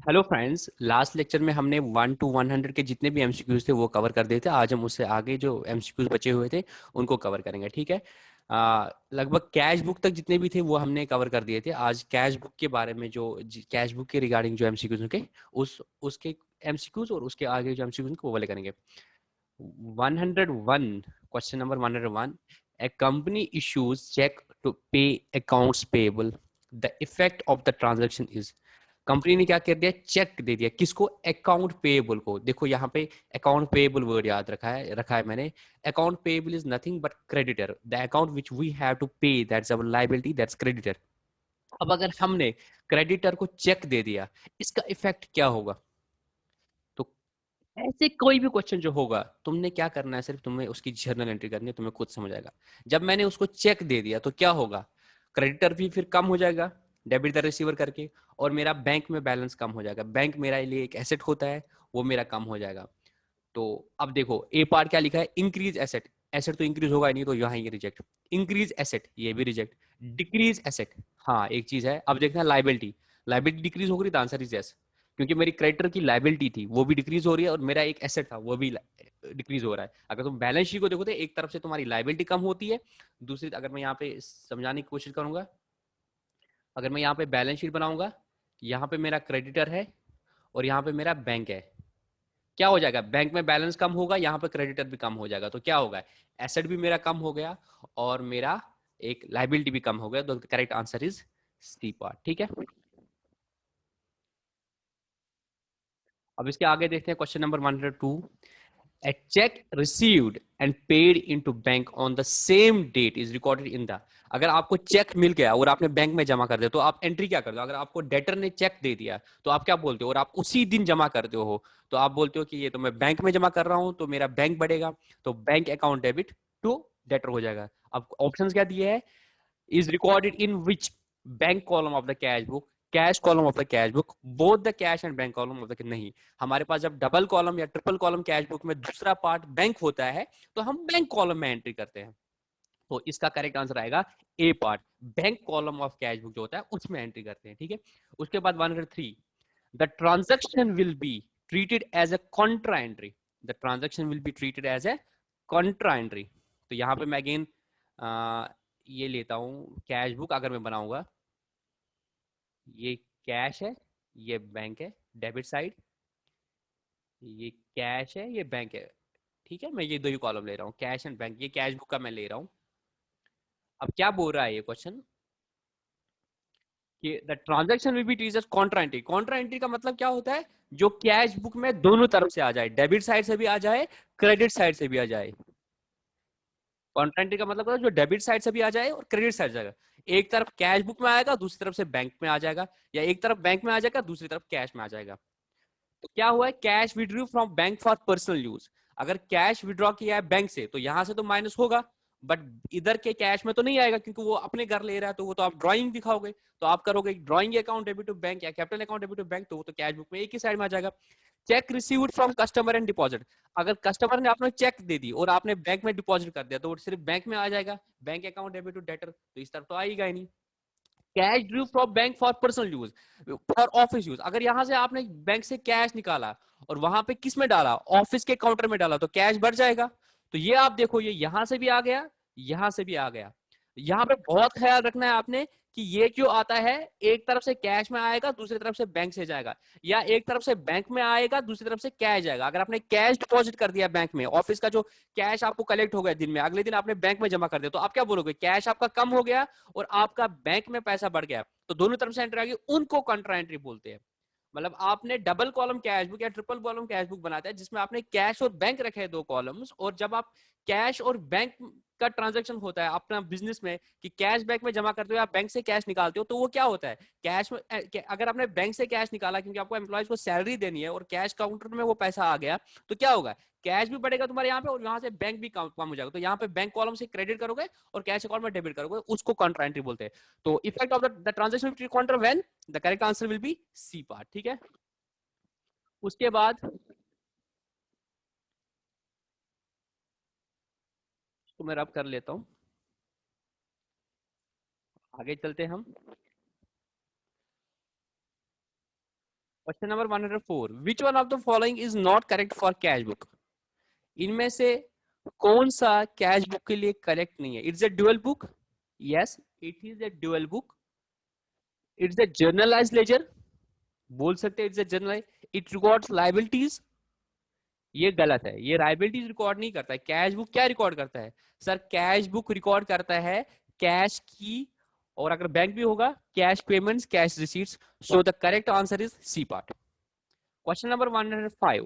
Hello friends, last lecture में हमने 1 to 100 के जितने भी एमसीक्यूज थे वो कवर कर दिए थे। आज हम उससे आगे जो एमसीक्यूज बचे हुए थे उनको कवर करेंगे। ठीक है। लगभग कैश बुक तक जितने भी थे वो हमने कवर कर दिए थे। आज कैश बुक के बारे में जो कैश बुक के रिगार्डिंग जो एमसीक्यूज के उसके एमसीक्यूज और उसके आगे जो एमसीक्यूज वो वाले करेंगे। 101, question number 101। A company issues check to pay accounts payable. The effect of the transaction is। Company ने क्या कर दिया, चेक दे दिया किसको, अकाउंट पेएबल को। देखो यहाँ पे अकाउंट पेएबल वर्ड याद रखा है मैंने। Account payable is nothing but creditor, the account which we have to pay, that's our liability, that's creditor. अब अगर हमने क्रेडिटर को चेक दे दिया, इसका इफेक्ट क्या होगा। तो ऐसे कोई भी क्वेश्चन जो होगा तुमने क्या करना है, सिर्फ तुम्हें उसकी जर्नल एंट्री करनी है, तुम्हें खुद समझ आएगा। जब मैंने उसको चेक दे दिया तो क्या होगा, क्रेडिटर भी फिर कम हो जाएगा डेबिट द रिसीवर करके, और मेरा बैंक में बैलेंस कम हो जाएगा। बैंक मेरा लिए एक एसेट होता है, वो मेरा कम हो जाएगा। तो अब देखो ए पार्ट क्या लिखा है, इंक्रीज एसेट। एसेट तो इंक्रीज होगा ही नहीं, तो यहाँ ये रिजेक्ट। इंक्रीज एसेट ये भी रिजेक्ट। डिक्रीज एसेट, हाँ एक चीज है। अब देखना लाइबिलिटी, लाइबिलिटी डिक्रीज हो रही है, आंसर इज यस, क्योंकि मेरी क्रेडिटर की लाइबिलिटी थी वो भी डिक्रीज हो रही है और मेरा एक एसेट था वो भी डिक्रीज हो रहा है। अगर तुम बैलेंस शीट को देखो तो एक तरफ से तुम्हारी लाइबिलिटी कम होती है, दूसरी अगर मैं यहाँ पे समझाने की कोशिश करूंगा, अगर मैं यहाँ पे बैलेंस शीट बनाऊंगा, यहाँ पे मेरा क्रेडिटर है और यहाँ पे मेरा बैंक है, क्या हो जाएगा, बैंक में बैलेंस कम होगा, यहाँ पे क्रेडिटर भी कम हो जाएगा, तो क्या होगा, एसेट भी मेरा कम हो गया और मेरा एक लाइबिलिटी भी कम हो गया। तो correct answer is C part. ठीक है। अब इसके आगे देखते हैं question number 102। A check received and paid into bank on the same date is recorded in the। अगर आपको चेक मिल गया और आपने बैंक में जमा कर दिया तो आप एंट्री क्या करते हो। अगर आपको डेटर ने चेक दे दिया तो आप क्या बोलते हो, और आप उसी दिन जमा करते हो तो आप बोलते हो कि ये तो मैं बैंक में जमा कर रहा हूं तो मेरा बैंक बढ़ेगा, तो bank account debit to debtor हो जाएगा। अब ऑप्शंस क्या दिए है, is recorded in which bank column of the cash book, cash column of the cash book, both the cash and bank column of the. नहीं, हमारे पास जब डबल कॉलम या ट्रिपल कॉलम कैश बुक में दूसरा part bank होता है तो हम बैंक कॉलम में एंट्री करते हैं। तो इसका करेक्ट आंसर आएगा A part, bank column of cash book जो होता है उसमें एंट्री करते हैं। ठीक है। उसके बाद 103, the transaction will be treated as a contra entry. The transaction will be treated as a contra entry. तो यहाँ पे मैं अगेन ये लेता हूं कैश बुक, अगर मैं बनाऊंगा, ये कैश है, ये बैंक है डेबिट साइड, ये कैश है, ये बैंक है। ठीक है, मैं ये दो ही कॉलम ले रहा हूँ, कैश एंड बैंक, ये कैश बुक का मैं ले रहा हूँ। अब क्या बोल रहा है ये क्वेश्चन कि the transaction will be treated as contra entry. Contra entry का मतलब क्या होता है, जो कैश बुक में दोनों तरफ से आ जाए, डेबिट साइड से भी आ जाए, क्रेडिट साइड से भी आ जाए। कॉन्ट्रा एंट्री का मतलब है जो डेबिट साइड से भी आ जाए और क्रेडिट साइड से आ जाए। एक तरफ कैश बुक में आएगा, दूसरी तरफ से बैंक में आ जाएगा, या एक तरफ बैंक में आ जाएगा, दूसरी तरफ कैश में आ जाएगा। तो क्या हुआ है, cash withdraw from bank for personal use. अगर कैश विड्रॉ किया है बैंक से तो यहां से तो माइनस होगा, बट इधर के कैश में तो नहीं आएगा क्योंकि वो अपने घर ले रहा है, तो वो तो आप ड्राइंग दिखाओगे, तो आप करोगे drawing account debit to bank या capital account debit to bank, तो वो तो कैश बुक में एक ही साइड में आ जाएगा। Check received from customer and deposit, अगर कस्टमर ने आपने चेक दे दी और आपने बैंक में डिपॉजिट कर दिया तो वो सिर्फ बैंक में आ जाएगा, bank account debit to debtor, तो इस तरफ तो आएगा ही नहीं। Cash due from bank for personal use, for office use, अगर यहां से आपने बैंक से कैश निकाला और वहां पे किस में डाला, ऑफिस के काउंटर में डाला, तो कैश बढ़ जाएगा। तो ये आप देखो, ये यहां से भी आ गया, यहां से भी आ गया। यहां पे बहुत ख्याल रखना है आपने कि ये जो आता है, एक तरफ से कैश में आएगा, दूसरी तरफ से बैंक से जाएगा, या एक तरफ से बैंक में आएगा, दूसरी तरफ से कैश जाएगा। अगर आपने कैश डिपॉजिट कर दिया बैंक में, ऑफिस का जो कैश आपको कलेक्ट हो गया दिन में, अगले दिन आपने बैंक में जमा कर दिया, तो आप क्या बोलोगे, कैश आपका कम हो गया और आपका बैंक में पैसा बढ़ गया, तो दोनों तरफ से एंट्री आ गई, उनको कंट्रा एंट्री बोलते हैं। मतलब आपने डबल कॉलम कैश बुक या ट्रिपल कॉलम कैश बुक बनाता है जिसमें आपने कैश और बैंक रखे हैं दो कॉलम्स, और जब आप कैश और बैंक का ट्रांजैक्शन होता है अपना बिजनेस में कि कैश बैंक में जमा करते हो या बैंक से कैश निकालते हो, तो वो क्या होता है, कैश में अगर आपने बैंक से कैश निकाला क्योंकि आपको एम्प्लॉयज को सैलरी देनी है और कैश काउंटर में वो पैसा आ गया, तो क्या होगा, कैश भी बढ़ेगा तुम्हारे यहाँ पे और यहाँ से बैंक भी कम हो जाएगा, तो यहाँ पे बैंक कॉलम से क्रेडिट करोगे और कैश अकाउंट में डेबिट करोगे, उसको कंट्रा एंट्री बोलते हैं। तो effect of the transaction counter when, the correct answer will be C part. ठीक है। उसके बाद तो मैं रब कर लेता हूं, आगे चलते हम। Question number 104, which one of the following is not correct for cash book? इनमें से कौन सा कैश बुक के लिए करेक्ट नहीं है? It's a dual book, yes it is a dual book. It's a journalised ledger, बोल सकते हैं it's a journal. It records liabilities, ये गलत है, ये लायबिलिटीज रिकॉर्ड नहीं करता है। कैश बुक क्या रिकॉर्ड करता है सर? कैश बुक रिकॉर्ड करता है कैश की, और अगर बैंक भी होगा cash payments, cash receipts. So the correct answer is C part. Question number 105,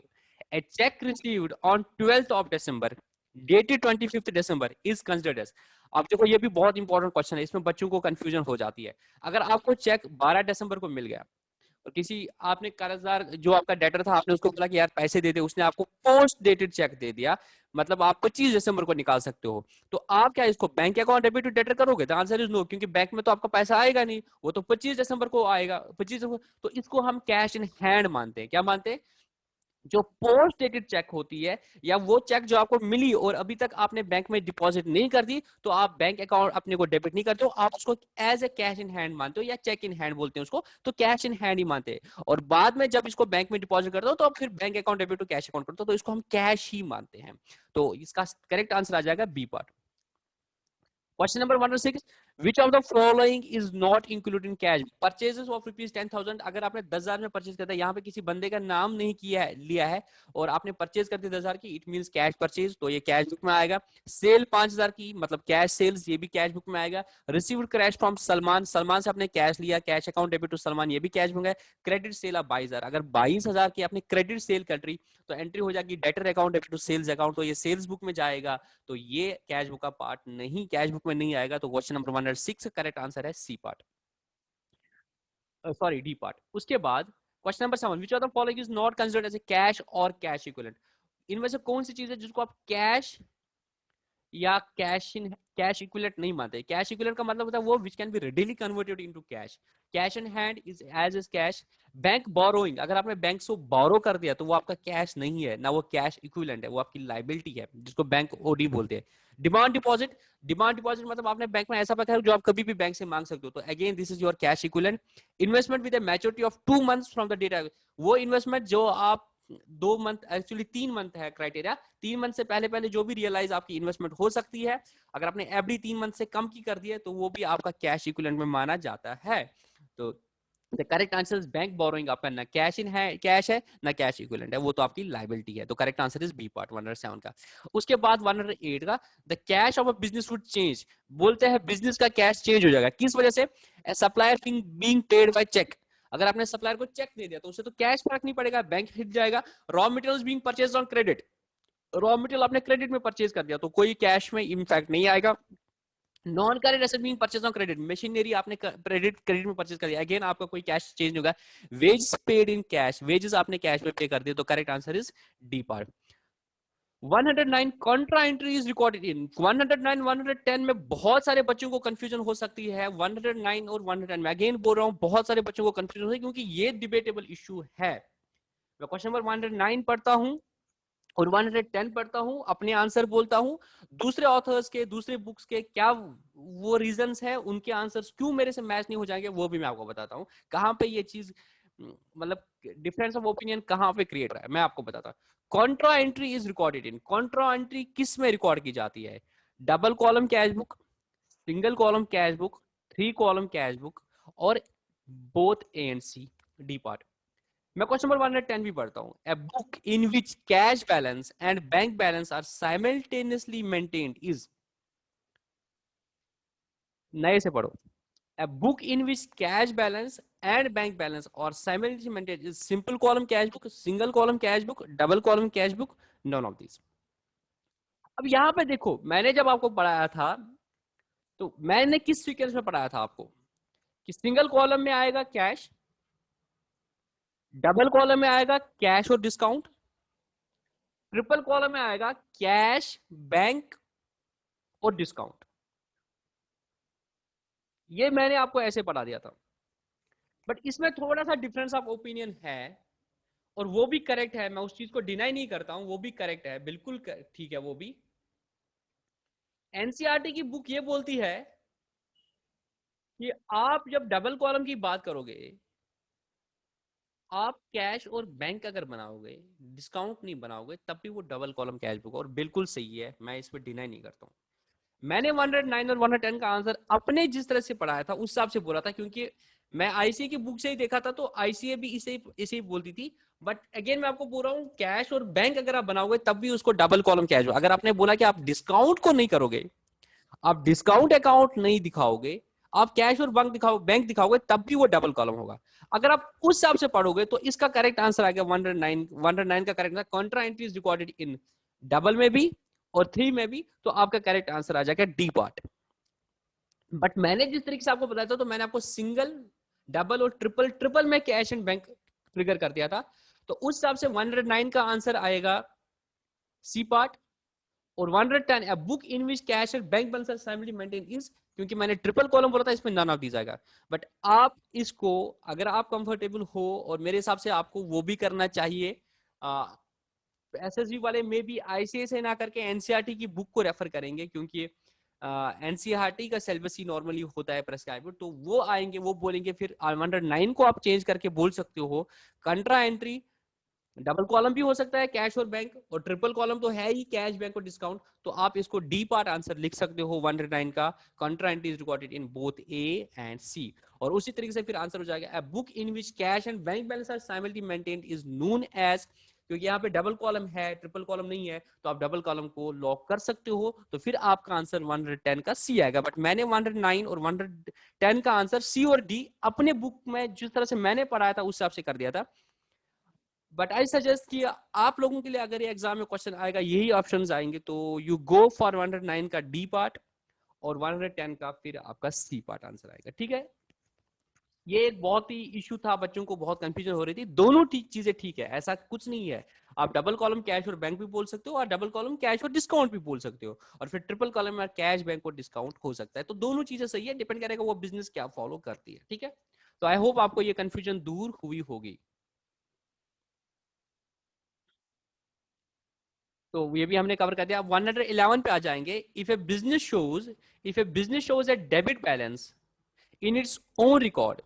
a check received on 12th of December dated 25th December is considered as। अब देखो ये भी बहुत इंपॉर्टेंट क्वेश्चन है, इसमें बच्चों को कंफ्यूजन हो जाती है। अगर आपको चेक 12 दिसंबर को मिल गया और किसी आपने कर्जदार जो आपका डेटर था, आपने उसको बोला कि यार पैसे दे दे, उसने आपको पोस्ट डेटेड चेक दे दिया, मतलब आप 25 दिसंबर को निकाल सकते हो, तो आप क्या इसको bank account debit to debtor करोगे? द आंसर इज नो, क्योंकि बैंक में तो आपका पैसा आएगा नहीं, वो तो 25 दिसंबर को आएगा, 25 दिसंबर। तो इसको हम कैश इन हैंड मानते हैं। क्या मानते हैं? जो पोस्ट डेटेड चेक होती है, या वो चेक जो आपको मिली और अभी तक आपने बैंक में डिपॉजिट नहीं कर दी, तो आप बैंक अकाउंट अपने को डेबिट नहीं करते हो, आप उसको as a cash in hand मानते हो, या चेक इन हैंड बोलते हैं उसको, तो कैश इन हैंड ही मानते हैं। और बाद में जब इसको बैंक में डिपॉजिट करते हो तो आप फिर bank account debit to cash account करते हो, तो इसको हम कैश ही मानते हैं। तो इसका करेक्ट आंसर आ जाएगा B part. Question number 106, which of the following is not included in cash? Purchases of rupees 10,000, अगर आपने 10,000 में परचेज करता है, यहाँ पे किसी बंदे का नाम नहीं किया है, लिया है, और आपने परचेज कर दी 10,000 की, इट मींस कैश परचेज, तो ये कैश बुक में आएगा। सेल 5,000 की, मतलब कैश सेल्स, ये भी कैश बुक में आएगा। Received cash from Salman, Salman से आपने कैश लिया, cash account debit to Salman, ये भी कैश बुक है। क्रेडिट सेल ऑफ 22,000, अगर 22,000 की आपने क्रेडिट सेल कर रही, तो एंट्री हो जाएगी debtor account debit to sales account, तो ये सेल्स बुक में जाएगा, तो ये कैश बुक का पार्ट नहीं, कैश बुक में नहीं आएगा। तो क्वेश्चन नंबर 106 करेक्ट आंसर है C part, sorry D part. उसके बाद question number 7, which of the following is not considered as a cash और कैश इक्विवेलेंट? इनमें से कौन सी चीज है जिसको आप कैश या कैश इक्विवेलेंट नहीं मानते? कैश इक्विवेलेंट का मतलब होता है वो which can be readily converted into cash. Cash in hand is as is cash. Bank borrowing, अगर आपने बैंक से बोरो कर दिया तो वो आपका कैश नहीं है ना, वो कैश इक्विवेलेंट है, वो आपकी लायबिलिटी है, जिसको बैंक ओडी बोलते हैं। डिमांड डिपॉजिट, डिमांड डिपॉजिट मतलब आपने बैंक में ऐसा पैसा है जो आप कभी भी बैंक से मांग सकते हो, तो again this is your cash equivalent. Investment with a maturity of 2 months from the date, वो इन्वेस्टमेंट जो आप 2 मंथ, एक्चुअली 3 मंथ है क्राइटेरिया, 3 मंथ से पहले पहले जो भी रियलाइज आपकी इन्वेस्टमेंट हो सकती है, अगर आपने एवरी 3 मंथ से कम की कर दी है, तो वो भी आपका कैश इक्विवेलेंट में माना जाता है। तो the correct answer is bank borrowing, आपका ना कैश इन है, कैश है ना कैश इक्विवेलेंट है, वो तो आपकी लायबिलिटी है। तो correct answer is B part 107 का। उसके बाद 108 का, the cash of a business would change, बोलते हैं बिजनेस का कैश चेंज हो जाएगा, किस वजह से? Supplier being paid by cheque, अगर आपने सप्लायर को चेक दे दिया तो उससे तो कैश फर्क नहीं पड़ेगा, बैंक हिट जाएगा। Raw materials being purchased on credit, raw material आपने क्रेडिट में परचेज कर दिया तो कोई कैश में इम्पैक्ट नहीं आएगा। Non current asset being purchase on credit, machinery आपने क्रेडिट में परचेज कर दिया, अगेन आपका कोई कैश चेंज नहीं होगा। Wage paid in cash, wages आपने कैश में पे कर दिए, तो correct answer is D part. 109 contra entry is recorded इन 109 110 में बहुत सारे बच्चों को कंफ्यूजन हो सकती है। 109 और 110 में अगेन बोल रहा हूं बहुत सारे बच्चों को कंफ्यूजन हो, क्योंकि ये डिबेटेबल इश्यू है। मैं क्वेश्चन नंबर 109 पढ़ता हूं और 110 पढ़ता हूं, अपने आंसर बोलता हूं, दूसरे ऑथर्स के, दूसरे बुक्स के क्या वो रीजंस है, उनके आंसर्स क्यों मेरे से मैच नहीं हो जाएंगे, वो भी मैं आपको बताता हूं। कहां पे ये चीज, मतलब डिफरेंस ऑफ ओपिनियन कहां पे क्रिएट रहा है, मैं आपको बताता हूं। Contra entry is recorded in, contra entry किस में रिकॉर्ड की जाती है? Double column cash book, single column cash book, 3 column cash book, और both A and C, D part. मैं क्वेश्चन नंबर 110 भी पढ़ता हूं। A book in which cash balance and bank balance are simultaneously maintained is, नए से पढ़ो। A book in which cash balance and bank balance और simultaneously maintained is simple column cash book, single column cash book, double column cash book, none of this. अब यहां पे देखो, मैंने जब आपको पढ़ाया था तो मैंने किस सीक्वेंस में पढ़ाया था आपको, कि सिंगल कॉलम में आएगा कैश, डबल कॉलम में आएगा कैश और डिस्काउंट, ट्रिपल कॉलम में आएगा कैश, बैंक और डिस्काउंट। ये मैंने आपको ऐसे पढ़ा दिया था, बट इसमें थोड़ा सा डिफरेंस ऑफ ओपिनियन है, और वो भी करेक्ट है, मैं उस चीज को डिनाई नहीं करता हूं, वो भी करेक्ट है, बिल्कुल ठीक है वो भी। एनसीईआरटी की बुक ये बोलती है कि आप जब डबल कॉलम की बात करोगे आप कैश और बैंक अगर बनाओगे, डिस्काउंट नहीं बनाओगे, तब भी वो डबल कॉलम कैश बुक, और बिल्कुल सही है, मैं इस पर डिनाई नहीं करता हूँ। मैंने 109 और 110 का आंसर अपने जिस तरह से पढ़ाया था उस हिसाब से बोला था, क्योंकि मैं आईसीए की बुक से ही देखा था, तो आईसीए भी इसे ही बोलती थी। बट अगेन मैं आपको बोल रहा हूँ, कैश और बैंक अगर आप बनाओगे तब भी उसको डबल कॉलम कैश, अगर आपने बोला कि आप डिस्काउंट को नहीं करोगे, आप डिस्काउंट अकाउंट नहीं दिखाओगे, आप कैश और बैंक दिखाओगे, तब भी वो डबल कॉलम होगा। अगर आप उस हिसाब से पढ़ोगे तो इसका करेक्ट आंसर आ गया 109 का correct, Contra entry is recorded in double में भी और 3 में भी, तो आपका करेक्ट आंसर आ जाएगा डी पार्ट। बट मैंने जिस तरीके से आपको बताया था, तो मैंने आपको सिंगल, डबल और ट्रिपल, ट्रिपल में कैश एंड बैंक ट्रिगर कर दिया था, तो उस हिसाब से 109 का आंसर आएगा सी पार्ट। और 110 book in which cash and bank balance are simultaneously maintain is, क्योंकि मैंने ट्रिपल कॉलम बोला था, इसमें नन ऑफ दीज आएगा। बट आप इसको, अगर आप कंफर्टेबल हो, और मेरे हिसाब से आपको वो भी करना चाहिए, एसएसबी वाले में भी आईसीएसई ना करके एनसीईआरटी की बुक को रेफर करेंगे, क्योंकि एनसीईआरटी का सिलेबस ही नॉर्मली होता है प्रेस्क्राइब, तो वो आएंगे, वो बोलेंगे, फिर 109 को आप चेंज करके बोल सकते हो कंट्रा एंट्री डबल कॉलम भी हो सकता है कैश और बैंक, और ट्रिपल कॉलम तो है ही कैश बैंक और डिस्काउंट, तो आप इसको डी पार्ट आंसर लिख सकते हो 109 का, contra entry is recorded in both A and C. और उसी तरीके से फिर आंसर हो जाएगा a book in which cash and bank balance are simultaneously maintained is known as, क्योंकि यहाँ पे डबल कॉलम है, ट्रिपल कॉलम नहीं है, तो आप डबल कॉलम को लॉक कर सकते हो, तो फिर आपका आंसर 110 का सी आएगा। बट मैंने 109 और 110 का आंसर सी और डी अपने बुक में जिस तरह से मैंने पढ़ाया था उस हिसाब से कर दिया था। बट आई सजेस्ट कि आप लोगों के लिए अगर ये एग्जाम में क्वेश्चन आएगा, यही ऑप्शंस आएंगे, तो यू गो फॉर 109 का डी पार्ट और 110 का फिर आपका सी पार्ट आंसर आएगा। ठीक है, ये एक बहुत ही इशू था, बच्चों को बहुत कंफ्यूजन हो रही थी। दोनों चीजें ठीक है, ऐसा कुछ नहीं है। आप डबल कॉलम कैश और बैंक भी बोल सकते हो, और डबल कॉलम कैश और डिस्काउंट भी बोल सकते हो, और फिर ट्रिपल कॉलम में कैश बैंक और डिस्काउंट हो सकता है। तो दोनों चीजें सही है, डिपेंड करेगा वो बिजनेस क्या फॉलो करती है। ठीक है, तो आई होप आपको ये कंफ्यूजन दूर हुई होगी। तो ये भी हमने कवर कर दिया। 111 पे आ जाएंगे। If A business shows A debit balance in its own record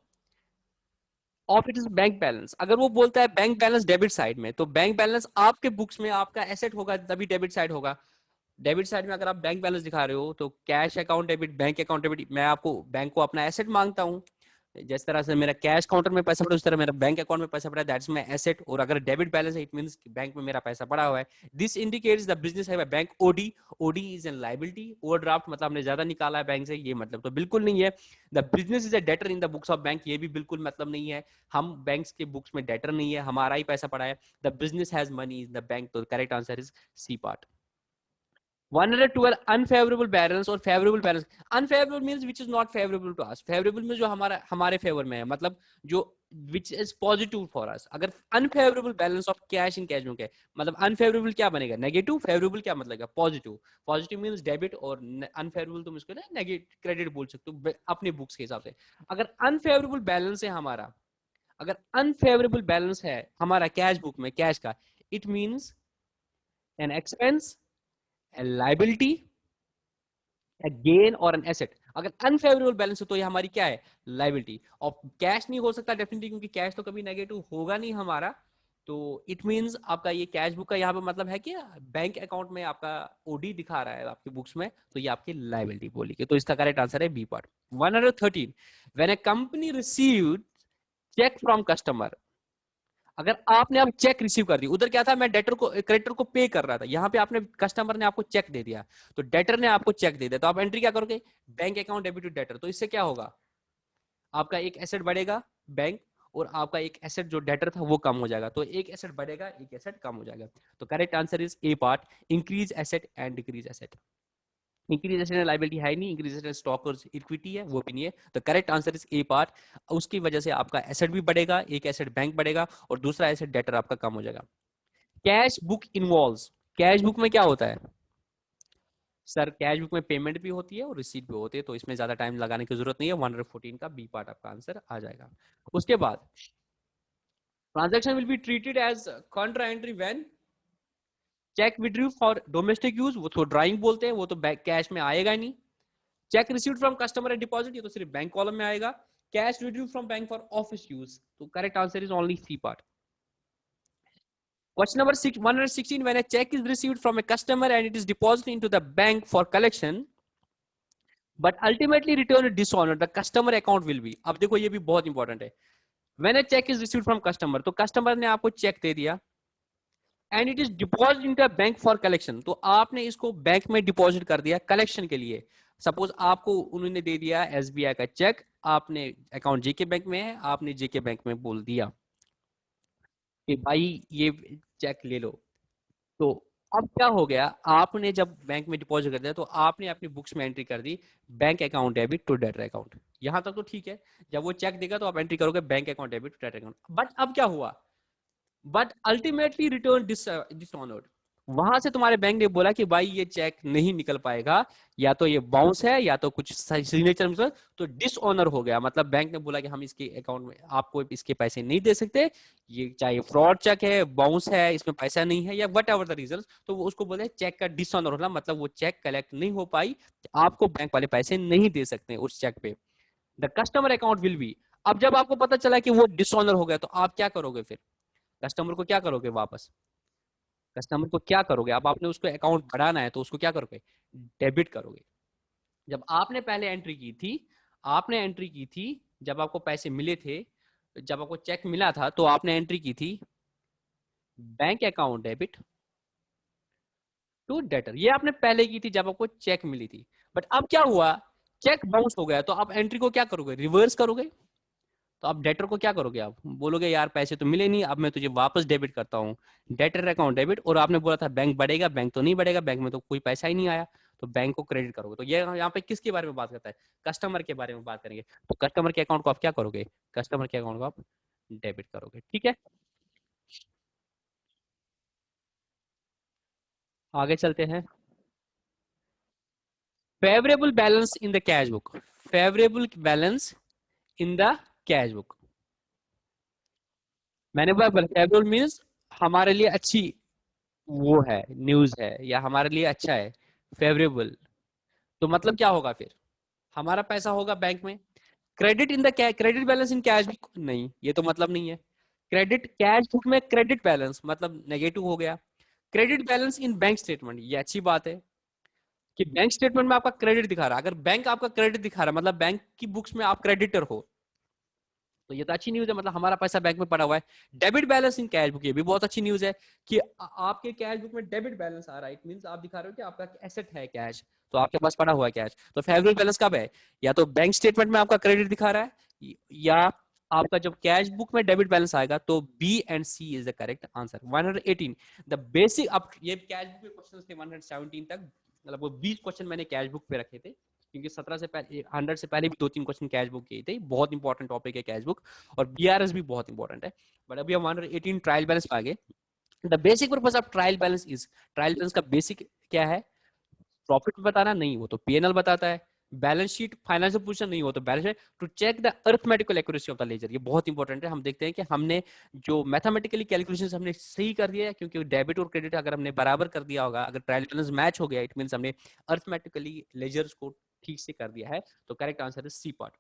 of its bank balance, अगर वो बोलता है बैंक बैलेंस डेबिट साइड में, तो बैंक बैलेंस आपके बुक्स में आपका एसेट होगा, तभी डेबिट साइड होगा। डेबिट साइड में अगर आप बैंक बैलेंस दिखा रहे हो, तो cash account debit, bank account debit, मैं आपको बैंक को अपना एसेट मांगता हूँ, जिस तरह से मेरा कैश काउंटर में पैसा पड़ा, उस तरह मेरा बैंक अकाउंट में पैसा पड़ा, दैट्स माय एसेट। और अगर डेबिट बैलेंस है, इट मींस बैंक में मेरा पैसा पड़ा हुआ है। This indicates the business have a bank OD. OD is an liability, overdraft मतलब हमने ज्यादा निकाला है बैंक से, ये मतलब तो बिल्कुल नहीं है। The business is a debtor in the books of bank, ये भी बिल्कुल मतलब नहीं है। हम बैंक्स के बुक्स में डेटर नहीं है, हमारा ही पैसा पड़ा है। The business has money in the bank, तो correct answer is C part. 112 unfavourable balance और favourable balance. Unfavourable means which is not favourable to us, favourable में जो हमारे फेवर में है, मतलब जो which is positive for us. अगर unfavourable balance of cash in cash book है, मतलब अनफेवरेबल क्या बनेगा, नेगेटिव, फेवरेबल क्या मतलब पॉजिटिव। पॉजिटिव मींस डेबिट, और अनफेवरेबल तुम इसको ना नेगेटिव क्रेडिट बोल सकते हो अपने बुक्स के हिसाब से। अगर अनफेवरेबल बैलेंस है हमारा, अगर अनफेवरेबल बैलेंस है हमारा कैश बुक में कैश का, it means an expense, a liability, a gain और an asset। अगर अनफेवरेबल बैलेंस है तो ये हमारी क्या है, लाइबिलिटी। और कैश नहीं हो सकता डेफिनेटली, क्योंकि कैश तो कभी नेगेटिव होगा नहीं हमारा। तो इट मींस आपका ये कैश बुक का यहाँ पे मतलब है कि बैंक अकाउंट में आपका ओडी दिखा रहा है आपके बुक्स में, तो ये आपकी लाइबिलिटी बोली। तो इसका करेक्ट आंसर है B part. 113 when a company received cheque from customer, अगर आपने अब चेक रिसीव कर दी, उधर क्या था, मैं डेटर को क्रेडिटर को पे कर रहा था, यहाँ पे आपने कस्टमर ने आपको चेक दे दिया, तो डेटर ने आपको चेक दे दिया, तो आप एंट्री क्या करोगे, bank account debit to debtor. तो इससे क्या होगा, आपका एक एसेट बढ़ेगा बैंक, और आपका एक एसेट जो डेटर था वो कम हो जाएगा। तो एक एसेट बढ़ेगा, एक एसेट कम हो जाएगा। तो correct answer is A part, increase asset and decrease asset. Increase asset and liability है नहीं, इंक्रीज एसेट स्टॉक और इक्विटी है, वो भी नहीं है। तो correct answer is A part. उसकी वजह से आपका एसेट भी बढ़ेगा, एक एसेट बैंक बढ़ेगा और दूसरा एसेट डेटर आपका कम हो जाएगा। Cash book involves, cash book में क्या होता है सर, कैश बुक में पेमेंट भी होती है और रिसीट भी होती है, तो इसमें ज्यादा टाइम लगाने की जरूरत नहीं है। 114 का बी पार्ट आपका आंसर आ जाएगा। उसके बाद transaction will be treated as contra entry when cheque withdrew for domestic use, वो तो ड्राइंग बोलते हैं, वो तो कैश में आएगा नहीं। Cheque received from customer and deposit, ये तो सिर्फ बैंक कॉलम में आएगा। Cash redrew from bank for office use, तो correct answer is only C part. Question number 116, when a check is received from a customer and it is deposited into the bank for collection but ultimately returned dishonored, the customer account will be. अब देखो ये भी बहुत important है. When a check is received from customer, तो customer ने आपको check दे दिया and it is deposit in bank for collection, तो आपने इसको बैंक में डिपॉजिट कर दिया कलेक्शन के लिए. सपोज आपको उन्होंने दे दिया एसबीआई का चेक, आपने अकाउंट जेके बैंक में है, आपने जेके बैंक में बोल दिया कि भाई ये चेक ले लो. तो अब क्या हो गया, आपने जब बैंक में डिपॉजिट कर दिया तो आपने अपनी बुक्स में एंट्री कर दी bank account debit to debtor account. यहां तक तो ठीक है. जब वो चेक देगा तो आप एंट्री करोगे bank account debit to debtor account. But अब क्या हुआ, बट अल्टीमेटली रिटर्न डिसऑनर्ड. वहां से तुम्हारे बैंक ने बोला कि भाई ये चेक नहीं निकल पाएगा, या तो ये बाउंस है या तो कुछ सिग्नेचर में, तो डिसऑनर हो गया. मतलब बैंक ने बोला कि हम इसके अकाउंट में आपको इसके पैसे नहीं दे सकते, ये चाहे फ्रॉड चेक है, बाउंस है, इसमें पैसा नहीं है, या वट एवर द रीजन, तो वो उसको बोलते हैं चेक का डिसऑनर होना. मतलब वो चेक कलेक्ट नहीं हो पाई, आपको बैंक वाले पैसे नहीं दे सकते उस चेक पे. The customer account will be. अब जब आपको पता चला कि वो डिसऑनर हो गया तो आप क्या करोगे फिर, कस्टमर को क्या करोगे वापस, कस्टमर को क्या करोगे. अब आपने उसको अकाउंट बढ़ाना है तो उसको क्या करोगे, डेबिट करोगे. जब आपने पहले एंट्री की थी, आपने एंट्री की थी जब आपको पैसे मिले थे, जब आपको चेक मिला था तो आपने एंट्री की थी bank account debit to debtor. ये आपने पहले की थी जब आपको चेक मिली थी. बट अब क्या हुआ, चेक बाउंस हो गया, तो आप एंट्री को क्या करोगे, रिवर्स करोगे. तो आप डेटर को क्या करोगे, आप बोलोगे यार पैसे तो मिले नहीं, अब मैं तुझे वापस डेबिट करता हूँ, डेटर अकाउंट डेबिट. और आपने बोला था बैंक बढ़ेगा, बैंक तो नहीं बढ़ेगा, बैंक में तो कोई पैसा ही नहीं आया, तो बैंक को क्रेडिट करोगे. तो ये यहाँ पे किसके बारे में बात करता है, कस्टमर के बारे में बात करेंगे. तो कस्टमर के अकाउंट को आप क्या करोगे, कस्टमर के अकाउंट को आप डेबिट करोगे. ठीक है, आगे चलते हैं. Favourable balance in the cash book, favourable balance in the cash book. मैंने बोला फेवरेबल मीन्स हमारे लिए अच्छी वो है, न्यूज है, या हमारे लिए अच्छा है. फेवरेबल तो मतलब क्या होगा फिर, हमारा पैसा होगा बैंक में. Credit in the credit balance in cash book, नहीं ये तो मतलब नहीं है. क्रेडिट कैश बुक में क्रेडिट बैलेंस मतलब नेगेटिव हो गया. Credit balance in bank statement, ये अच्छी बात है कि बैंक स्टेटमेंट में आपका क्रेडिट दिखा रहा है. अगर बैंक आपका क्रेडिट दिखा रहा है मतलब बैंक की बुक्स में आप क्रेडिटर हो, तो ये तो अच्छी न्यूज है, मतलब हमारा पैसा बैंक में पड़ा हुआ है. Debit balance in cash book, ये भी बहुत अच्छी न्यूज है कि आपके कैश बुक में डेबिट बैलेंस आ रहा है. इट मींस आप दिखा रहे हो कि आपका एसेट है कैश, तो आपके पास पड़ा हुआ है कैश. तो फेवरेबल बैलेंस कब है, या तो बैंक स्टेटमेंट में आपका क्रेडिट दिखा रहा है, या आपका जब कैश बुक में डेबिट बैलेंस आएगा, तो B and C is the correct answer. 118 the basic. अब ये कैश बुक के क्वेश्चंस थे 117 तक, मतलब वो 20 क्वेश्चन मैंने कैश बुक पे रखे थे, क्योंकि 17 से पहले 100 से पहले भी 2-3 क्वेश्चन कैश बुक के थे. बहुत इंपॉर्टेंट टॉपिक है कैश बुक, और बीआरएस भी बहुत इंपॉर्टेंट है. बट अभी हम 118 ट्रायल बैलेंस पे आ गए. The basic purpose of trial balance is, trial balance का बेसिक क्या है, प्रॉफिट बताना नहीं, वो तो पीएनएल बताता है. बैलेंस शीट फाइनेंशियल पोजीशन नहीं, हो तो balance sheet to check the arithmetical accuracy of the ledger. ये बहुत इंपॉर्टेंट है. हम देखते हैं कि हमने जो मैथमेटिकली कैलकुलेशंस हमने सही कर दिया है, क्योंकि डेबिट और क्रेडिट अगर हमने बराबर कर दिया होगा, अगर ट्रायल बैलेंस मैच हो गया, इट मींस हमने अरिथमेटिकली लेजर्स को ठीक से कर दिया है. तो correct answer is C part.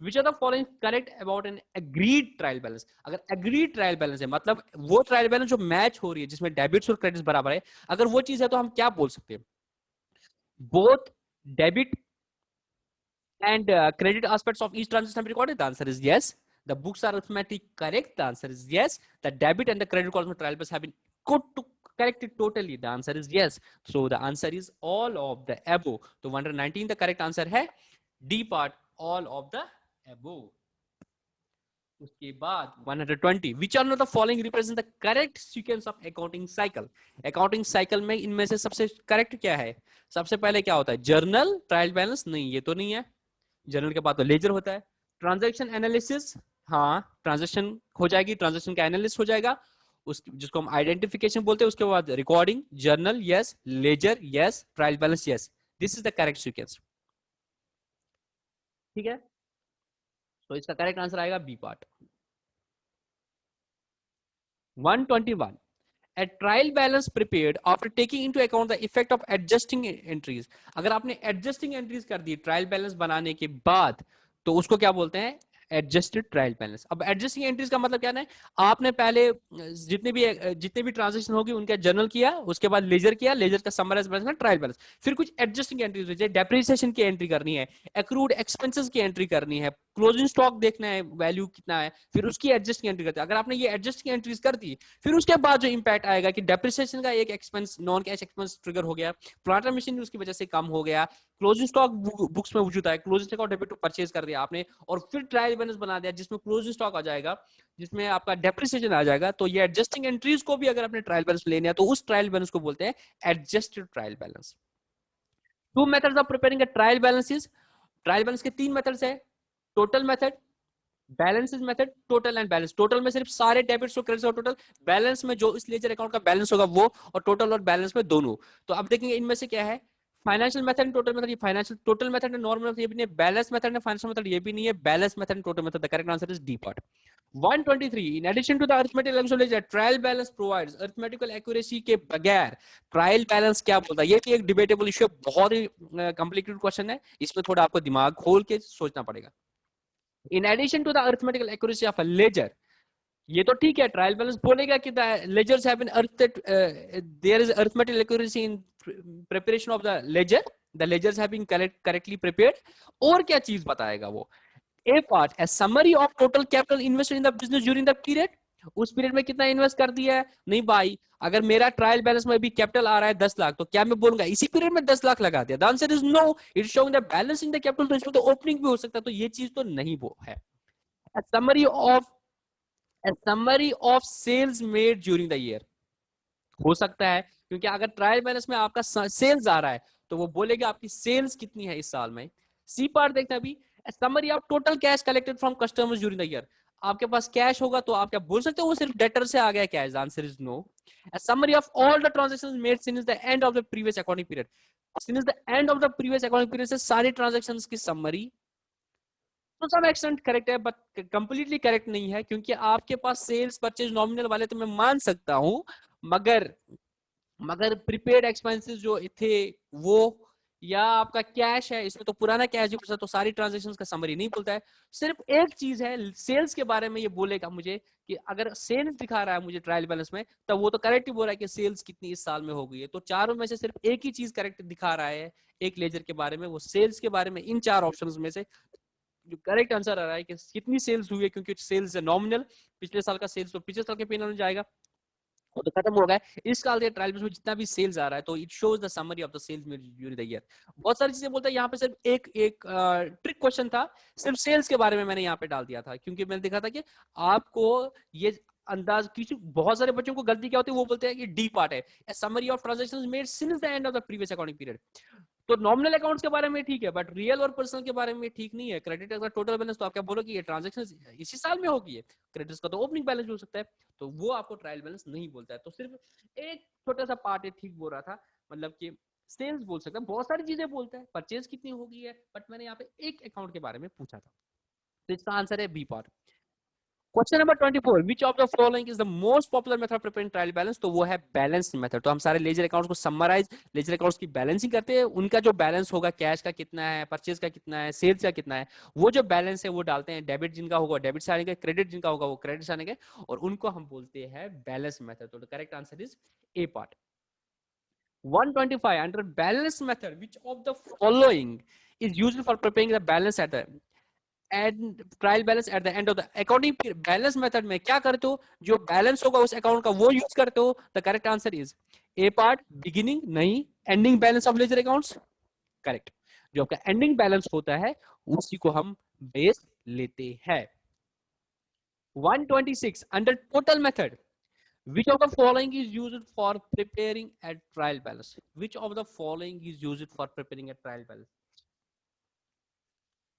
Which of the following correct about an agreed trial balance? अगर agreed trial balance है मतलब वो ट्रायल बैलेंस जो मैच हो रही है, जिसमें डेबिट्स और क्रेडिट्स बराबर है, अगर वो चीज है तो हम क्या बोल सकते हैं, both debit and credit aspects of each transaction have been recorded. The answer is yes. The books are arithmetically correct. The answer is yes. The debit and the credit column of trial balance have been good to correct it totally. The answer is yes. So the answer is all of the above. So 119 the correct answer है D part, all of the above. उसके बाद 120 which one of the following represent the correct sequence of accounting cycle. accounting cycle में इनमें से सबसे correct क्या है, सबसे पहले क्या होता है, जर्नल ट्रायल बैलेंस, नहीं ये तो नहीं है. जर्नल के बाद तो लेजर होता है. ट्रांजैक्शन एनालिसिस, हाँ ट्रांजैक्शन हो जाएगी, ट्रांजैक्शन का एनालिसिस हो जाएगा, उस जिसको हम आइडेंटिफिकेशन बोलते हैं. उसके बाद recording, journal yes, ledger yes, trial balance yes. This is the correct sequence. ठीक है, तो इसका करेक्ट आंसर आएगा B part. 121 a trial balance prepared after taking into account the effect of adjusting entries. अगर आपने adjusting entries कर दी trial balance बनाने के बाद, तो उसको क्या बोलते हैं, एडजस्टेड ट्रायल बैलेंस। अब एडजस्टिंग एंट्रीज का मतलब क्या है, आपने पहले जितने भी ट्रांजेक्शन होगी उनका जर्नल किया, उसके बाद लेजर किया, लेजर का समराइज बैलेंस, ट्रायल बैलेंस, फिर कुछ एडजस्टिंग एंट्रीज होती है, डेप्रिसिएशन की एंट्री करनी है, एक्रूड एक्सपेंसेस की एंट्री करनी है, क्लोजिंग स्टॉक देखना है वैल्यू कितना है, फिर उसकी एडजस्टिंग एंट्री करते हैं। अगर आपने ये एडजस्टिंग एंट्रीज कर दी, फिर उसके बाद जो इंपैक्ट आएगा कि डेप्रिसिएशन का एक expense, non cash expense trigger हो गया, प्लांट मशीन उसकी वजह से कम हो गया, क्लोजिंग स्टॉक बुक्स में वजूद है, closing stock debit to purchase कर दिया आपने, और फिर ट्रायल बैलेंस बना दिया जिसमें क्लोजिंग स्टॉक आ जाएगा, जिसमें आपका डेप्रिसिएशन आ जाएगा। तो ये एडजस्टिंग एंट्रीज को भी अगर आपने ट्रायल बैलेंस लेने हैं तो उस ट्रायल बैलेंस को बोलते हैं adjusted trial balance. Two methods of preparing a trial balance is, trial balance के तीन मेथड्स है, total method, balances method, total and balance. Total में सिर्फ सारे डेबिट्स और क्रेडिट्स और टोटल, बैलेंस में जो इस लेजर अकाउंट का बैलेंस होगा वो, और टोटल और बैलेंस में दोनों। तो अब देखेंगे इनमें से क्या है, फाइनेंशियल मेथड, टोटल मेथड। ये फाइनेंशियल टोटल मेथड है, नॉर्मल मेथड ये भी नहीं है, बैलेंस मेथड है, फाइनेंशियल मेथड ये भी नहीं है, balance method, total method. The correct answer is D part. 123, in addition to the arithmetical accuracy, trial balance provides arithmetical accuracy के बगैर ट्रायल बैलेंस क्या बोलता है, ये भी एक डिबेटेबल इशू है, बहुत ही कॉम्प्लिकेटेड क्वेश्चन है, इसमें थोड़ा आपको दिमाग खोल के सोचना पड़ेगा। In addition to the arithmetical accuracy of a ledger, ये तो ठीक है, ट्रायल बैलेंस बोलेगा कि the ledgers have been there is arithmetical accuracy in preparation of the ledger, the ledgers have been correctly prepared, और क्या चीज बताएगा वो, A part a summary of total capital invested in the business during the period, उस period में कितना invest कर दिया है, नहीं भाई, अगर मेरा ट्रायल बैलेंस में भी कैपिटल आ रहा है 10 लाख, तो क्या मैं बोलूंगा इसी पीरियड में 10 लाख लगा दिया? The answer is no, it showing the balance in the capital, तो इसमें तो ओपनिंग भी हो सकता है, तो ये चीज तो नहीं वो है। A summary of a summary of sales made during the year हो सकता है, क्योंकि अगर ट्रायल बैलेंस में आपका सेल्स आ रहा है तो वो बोलेगा आपकी सेल्स कितनी है इस साल में। सी पार्ट देखना भी, summary of total cash collected from customers during the year, आपके पास कैश होगा तो आप क्या बोल सकते हो वो सिर्फ डेटर से आ गया cash? Answer is no. Summary of all the transactions made since the end of the previous accounting period, since the end of the previous accounting period से सारी ट्रांजैक्शंस की समरी, तो सम एक्सटेंट करेक्ट है but completely correct नहीं है, क्योंकि आपके पास sales purchase nominal वाले तो मैं मान सकता हूं, मगर मगर प्रीपेड एक्सपेंसेस जो थे वो, या आपका कैश है, इसमें तो पुराना कैश भी पूछता, तो सारी ट्रांजैक्शंस का समरी नहीं बोलता है। सिर्फ एक चीज है सेल्स के बारे में, ये बोलेगा मुझे कि अगर सेल्स दिखा रहा है मुझे ट्रायल बैलेंस में, तब वो तो करेक्ट ही बोल रहा है कि सेल्स कितनी इस साल में हो गई है। तो चारों में से सिर्फ एक ही चीज करेक्ट दिखा रहा है एक लेजर के बारे में, वो सेल्स के बारे में। इन चार ऑप्शंस में से जो करेक्ट आंसर आ रहा है कि कितनी सेल्स हुई है, क्योंकि सेल्स है नॉमिनल, पिछले साल का सेल्स तो पिछले साल के पेनल में जाएगा, वो तो खत्म हो गया है। इस साल के ट्रायल में जितना भी सेल्स आ रहा है तो it shows the summary of the sales during the year. बहुत सारी चीजें बोलता है, यहाँ पे सिर्फ एक एक ट्रिक क्वेश्चन था, सिर्फ सेल्स के बारे में मैंने यहाँ पे डाल दिया था, क्योंकि मैंने देखा था कि आपको ये अंदाज, किसी बहुत सारे बच्चों को गलती क्या होती है, वो बोलते हैं कि डी पार्ट है, summary of transactions made since the end of the previous accounting period. तो नॉमिनल अकाउंट्स के बारे में ठीक है, बट रियल और पर्सनल के बारे में ठीक नहीं है। क्रेडिट का टोटल बैलेंस तो आप क्या बोलोगे ये ट्रांजैक्शन इसी साल में होगी है, क्रेडिट का तो ओपनिंग बैलेंस हो सकता है, तो वो आपको ट्रायल बैलेंस नहीं बोलता है। तो सिर्फ एक छोटा सा पार्ट है ठीक बोल रहा था, मतलब कि सेल्स बोल सकता है, बहुत सारी चीजें बोलता है, परचेज कितनी होगी है, बट मैंने यहाँ पे एक अकाउंट के बारे में पूछा था, तो इसका आंसर है B part. Question number 24, which of the following is the most popular method preparing trial balance, तो वो है बैलेंस मेथड। तो हम सारे लेजर अकाउंट्स को समराइज, लेजर अकाउंट्स की बैलेंसिंग करते हैं, उनका जो बैलेंस होगा, कैश का कितना है, परचेज का कितना है, सेल्स का कितना है, वो जो बैलेंस है वो डालते हैं, डेबिट जिनका होगा डेबिट से आएंगे, क्रेडिट जिनका होगा वो क्रेडिट से आएंगे, और उनको हम बोलते हैं बैलेंस मेथड। तो correct answer is A part. 125, under balance method which of the following is used for preparing the balance at the and trial balance eight the end of the accounting period. Balance method में क्या करते हो, जो balance होगा उस account का वो use करते हो। The correct answer is A part, beginning नहीं, ending balance of ledger accounts, correct. जो आपका एंडिंग बैलेंस होता है उसी को हम बेस लेते हैं। 126, under total method which of the following is used for preparing a trial balance, which of the following is used for preparing a trial balance?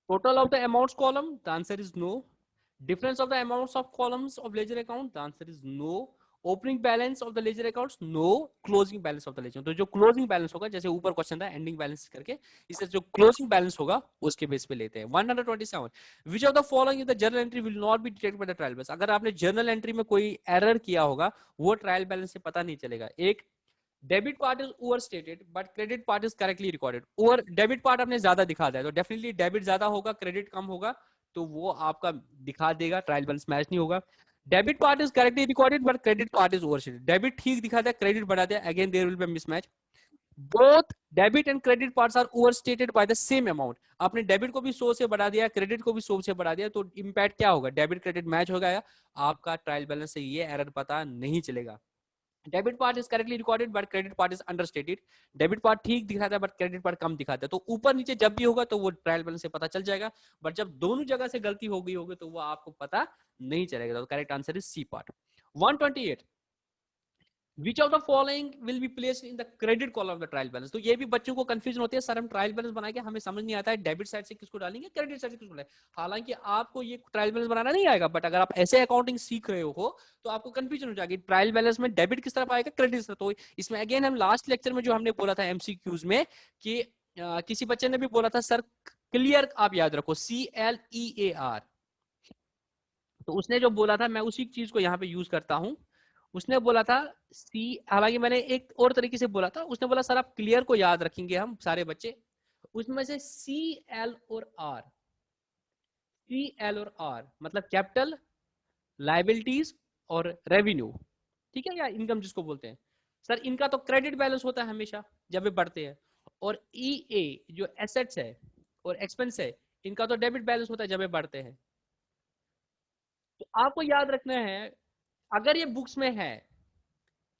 Total of the amounts column, the answer is no. Difference of the amounts of columns of ledger account, the answer is no. Opening balance of the ledger accounts, no. Closing balance of the ledger, तो जो closing balance होगा, जैसे ऊपर question था ending balance करके, इससे जो closing balance होगा उसके बेस पे लेते हैं। 127, which of the following is the journal entry will not be detected by the trial balance? अगर आपने journal entry में कोई error किया होगा वो trial balance से पता नहीं चलेगा। एक, debit part is over stated but credit part is correctly recorded. Over debit part आपने ज्यादा दिखा दिया तो डेफिनेटली डेबिट ज्यादा होगा, क्रेडिट कम होगा, तो वो आपका दिखा देगा, ट्रायल बैलेंस मैच नहीं होगा। Debit part is correctly recorded but credit part is overstated. Debit ठीक दिखाता है, क्रेडिट बढ़ाता है, again there will be mismatch. Both debit and credit parts are overstated by the same amount. आपने debit को भी 100 से बढ़ा दिया, क्रेडिट को भी 100 से बढ़ा दिया, तो इंपैक्ट क्या होगा? डेबिट क्रेडिट मैच हो गया, आपका ट्रायल बैलेंस से ये एरर पता नहीं चलेगा। Debit part is correctly recorded but credit part is understated. Debit part ठीक दिखाता है बट क्रेडिट पार्ट कम दिखाता है। तो ऊपर नीचे जब भी होगा तो वो ट्रायल बैलेंस से पता चल जाएगा, बट जब दोनों जगह से गलती हो गई होगी तो वो आपको पता नहीं चलेगा। तो correct answer is C part. 128, Which of the following will be placed in the credit column of the trial balance? तो ये भी बच्चों को कंफ्यूजन होती है, सर हम ट्रायल बैलेंस बनाएंगे, हमें समझ नहीं आता है डेबिट साइड से किसको डालेंगे, क्रेडिट साइड से किसको डालेंगे। हालांकि आपको ये ट्रायल बैलेंस बनाना नहीं आएगा, बट अगर आप ऐसे अकाउंटिंग सीख रहे हो तो आपको कंफ्यूजन हो जाएगी, ट्रायल बैलेंस में डेबिट किस तरफ आएगा, क्रेडिट किस तरफ। तो इसमें अगेन हम लास्ट लेक्चर में जो हमने बोला था एमसीक्यूज में कि किसी बच्चे ने भी बोला था सर क्लियर आप याद रखो, CLEAR। तो उसने जो बोला था मैं उसी चीज को यहाँ पे यूज करता हूं। उसने बोला था सी, हालांकि मैंने एक और तरीके से बोला था, उसने बोला सर आप क्लियर को याद रखेंगे हम सारे बच्चे, उसमें से CL और R, CL और R मतलब कैपिटल, लाइबिलिटीज और रेवेन्यू, ठीक है, या इनकम जिसको बोलते हैं। सर इनका तो क्रेडिट बैलेंस होता है हमेशा जब ये बढ़ते हैं, और EA जो एसेट्स है और एक्सपेंस है इनका तो डेबिट बैलेंस होता है जब ये बढ़ते हैं। तो आपको याद रखना है अगर ये बुक्स में है,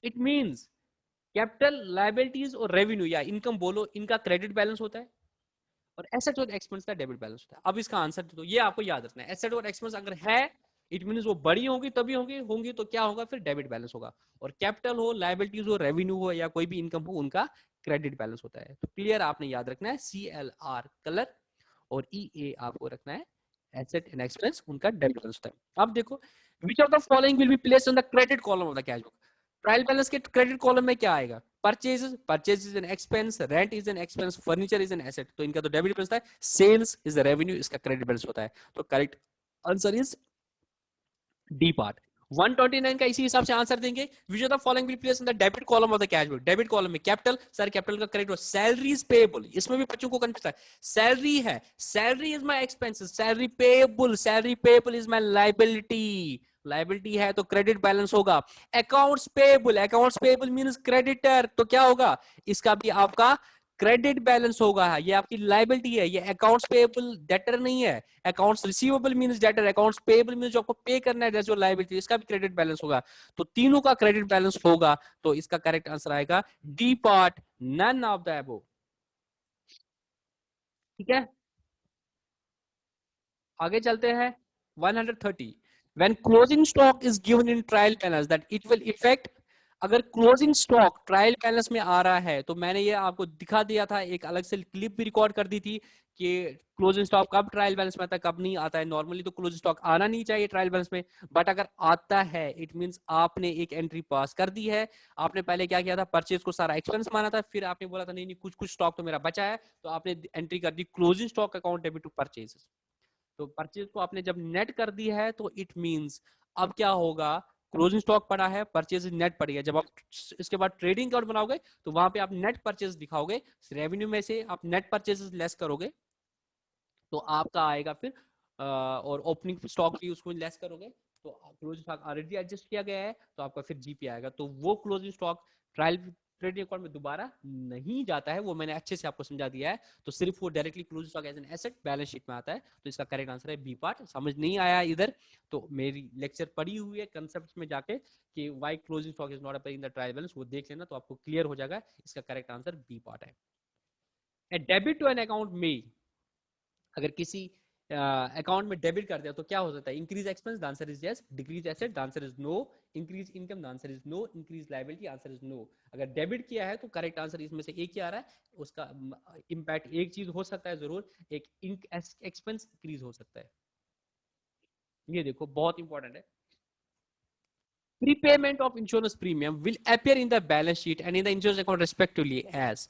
इट मींस कैपिटल, लायबिलिटीज और रेवेन्यू या इनकम बोलो, इनका क्रेडिट बैलेंस होता है और एसेट और एक्सपेंस का डेबिट बैलेंस होता है। अब इसका आंसर तो ये आपको याद रखना है, एसेट और एक्सपेंस अगर है इट मींस वो बड़ी होगी तभी होंगी तो क्या होगा फिर डेबिट बैलेंस होगा, और कैपिटल हो, लायबिलिटीज हो, रेवेन्यू हो या कोई भी इनकम हो उनका क्रेडिट बैलेंस होता है। तो क्लियर आपने याद रखना है, CLR कलर और EA आपको रखना है एसेट एंड एक्सपेंस, उनका डेबिट बैलेंस होता है। अब देखो which of the following will be placed on the credit column of the cash book? Trial balance के क्रेडिट कॉलम में क्या आएगा? Purchase is an expense, rent is an expense, furniture is an asset, तो इनका तो debit balance होता है। Sales is revenue, इसका क्रेडिट बैलेंस होता है। तो correct answer is D part. 129 का इसी हिसाब से आंसर देंगे। विच of the following will place in the debit column of the cash book? Debit column में कैपिटल, सर कैपिटल का क्रेडिट, सैलरीज पेएबल, इसमें भी बच्चों को कंफ्यूज है, सैलरी है, salary is my expenses, salary payable is my liability, liability है तो क्रेडिट बैलेंस होगा। अकाउंट्स पेएबल मींस क्रेडिटर, तो क्या होगा? इसका भी आपका क्रेडिट बैलेंस होगा। ये आपकी लायबिलिटी है, ये अकाउंट्स पेएबल डेटर नहीं है। Accounts receivable means debtor, accounts payable means जो आपको पे करना है दैट्स योर लायबिलिटी, इसका भी क्रेडिट बैलेंस होगा। तो तीनों का क्रेडिट बैलेंस होगा, तो इसका करेक्ट आंसर आएगा D part, none of the above. ठीक है, आगे चलते हैं। 130, when closing stock is given in trial balance that it will affect, अगर क्लोजिंग स्टॉक ट्रायल बैलेंस में आ रहा है तो मैंने ये आपको दिखा दिया था, एक अलग से क्लिप भी रिकॉर्ड कर दी थी कि क्लोजिंग स्टॉक कब ट्रायल बैलेंस में आता है कब नहीं आता है। नॉर्मली तो क्लोजिंग स्टॉक आना नहीं चाहिए ट्रायल बैलेंस में, बट अगर आता है इट मींस आपने एक एंट्री पास कर दी है। आपने पहले क्या किया था, परचेज को सारा एक्सपेंस माना था, फिर आपने बोला था नहीं नहीं कुछ कुछ स्टॉक तो मेरा बचा है, तो आपने एंट्री कर दी closing stock account debit to purchase. तो परचेज को आपने जब नेट कर दी है तो इट मींस अब क्या होगा, क्लोजिंग स्टॉक पड़ा है, परचेज नेट पड़ी है। जब आप इसके बाद ट्रेडिंग अकाउंट बनाओगे तो वहां पे आप नेट परचेज दिखाओगे, रेवेन्यू में से आप नेट परचेज लेस करोगे तो आपका आएगा फिर और ओपनिंग स्टॉक भी उसको लेस करोगे तो क्लोजिंग स्टॉक ऑलरेडी एडजस्ट किया गया है तो आपका फिर जीपी आएगा। तो वो closing stock trial trading account में दोबारा नहीं जाता है, वो मैंने अच्छे से आपको समझा दिया है। तो सिर्फ वो directly closing stock as an asset balance sheet में आता है। तो इसका करेक्ट आंसर है बी पार्ट। समझ नहीं आया इधर तो मेरी लेक्चर पड़ी हुई है कंसेप्ट में जाके कि why closing stock is not appearing in the trial balance, वो देख लेना तो आपको क्लियर हो जाएगा। इसका करेक्ट आंसर बी पार्ट है। ए डेबिट टू एन अकाउंट में, अगर किसी अकाउंट में डेबिट कर दिया तो क्या हो सकता है, increase expense, the answer is yes, decrease asset, the answer is no, increase income, the answer is no, increase liability, answer is no. अगर डेबिट किया है तो करेक्ट आंसर इसमें से एक ही आ रहा है, उसका इंपैक्ट एक चीज हो सकता है जरूर, एक एक्सपेंस इंक्रीज हो सकता है। ये देखो बहुत इंपॉर्टेंट है, prepayment of insurance premium will appear in the balance sheet and in the insurance account respectively as,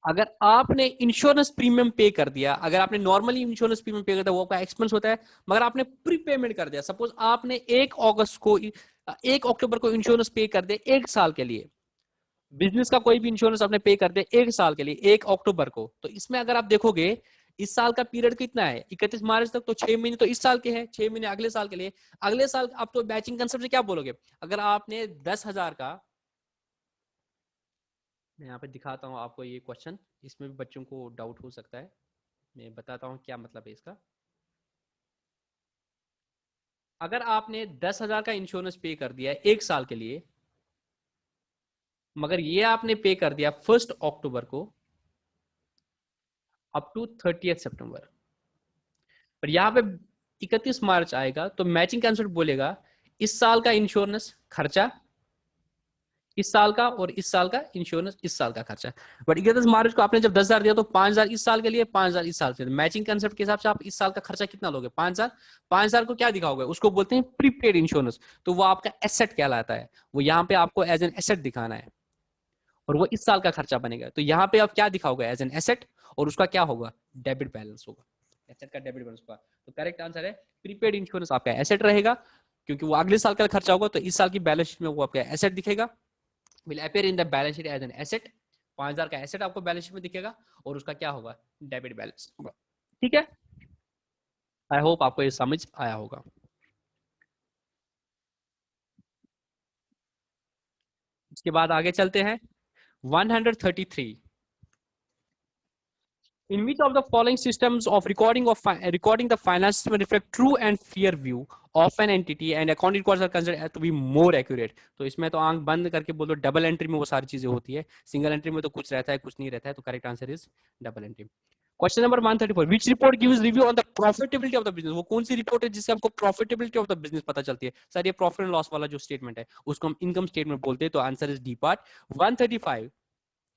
अगर आपने इंश्योरेंस प्रीमियम पे कर दिया, अगर आपने नॉर्मली इंश्योरेंस प्रीमियम पे कर दिया वो आपका एक्सपेंस होता है, मगर आपने प्रीपेमेंट कर दिया, सपोज आपने 1 अगस्त को 1 अक्टूबर को इंश्योरेंस पे कर दिया 1 साल के लिए, बिजनेस का कोई भी इंश्योरेंस आपने पे कर दिया 1 साल के लिए 1 अक्टूबर को, तो इसमें अगर आप देखोगे इस साल का पीरियड कितना है 31 मार्च तक, तो 6 महीने तो इस साल के हैं, 6 महीने अगले साल के लिए। अगले साल आप तो मैचिंग कंसेप्ट से क्या बोलोगे, अगर आपने 10,000 का, मैं यहाँ पे दिखाता हूँ आपको ये क्वेश्चन, इसमें भी बच्चों को डाउट हो सकता है, मैं बताता हूँ क्या मतलब है इसका। अगर आपने 10,000 का इंश्योरेंस पे कर दिया है 1 साल के लिए, मगर ये आपने पे कर दिया 1 अक्टूबर को अप टू 30 सितंबर, पर यहाँ पे 31 मार्च आएगा तो मैचिंग कंसेप्ट बोलेगा इस साल का इंश्योरेंस खर्चा इस साल का, और इस साल का इंश्योरेंस इस साल का खर्चा। बट 31 मार्च को आपने जब 10,000 दिया तो 5,000 इस साल के लिए, 5,000 इस साल के लिए। मैचिंग कंसेप्ट के हिसाब से आप इस साल का खर्चा कितना लोगे, 5,000। 5,000 को क्या दिखाओगे, उसको बोलते हैं प्रीपेड इंश्योरेंस, तो वो आपका एसेट कहलाता है, वो यहाँ पे आपको एज एन एसेट दिखाना है, और वो इस साल का खर्चा बनेगा। तो यहाँ पे आप क्या दिखाओगे, एज एन एसेट, और उसका क्या होगा, डेबिट बैलेंस होगा, एसेट का डेबिट बैलेंस होगा। तो करेक्ट आंसर है प्रीपेड इंश्योरेंस आपका एसेट रहेगा, क्योंकि वो अगले साल का खर्चा होगा, तो इस साल की बैलेंस शीट में वो आपका एसेट दिखेगा, will appear in the balance sheet as an asset। 5,000 का एसेट आपको बैलेंस शीट में दिखेगा, और उसका क्या होगा, डेबिट बैलेंस होगा। ठीक है, आई होप आपको ये समझ आया होगा। इसके बाद आगे चलते हैं 133। In which of the following systems of recording the finances may reflect true and fair view of an entity and accounting records are considered to be more accurate? तो इसमें तो आंख बंद करके बोलो, डबल एंट्री में वो सारी चीजें होती है, सिंगल एंट्री में तो कुछ रहता है कुछ नहीं रहता है, तो correct answer is double entry. Question number 134, which report gives review on the profitability of the business? वो कौन सी रिपोर्ट है जिससे आपको प्रॉफिटेबिलिटी ऑफ द बिजनेस पता चलती है? सर ये प्रॉफिट एंड लॉस वाला जो स्टेटमेंट है उसको हम इनकम स्टेटमेंट बोलते हैं, तो answer is D part. 135,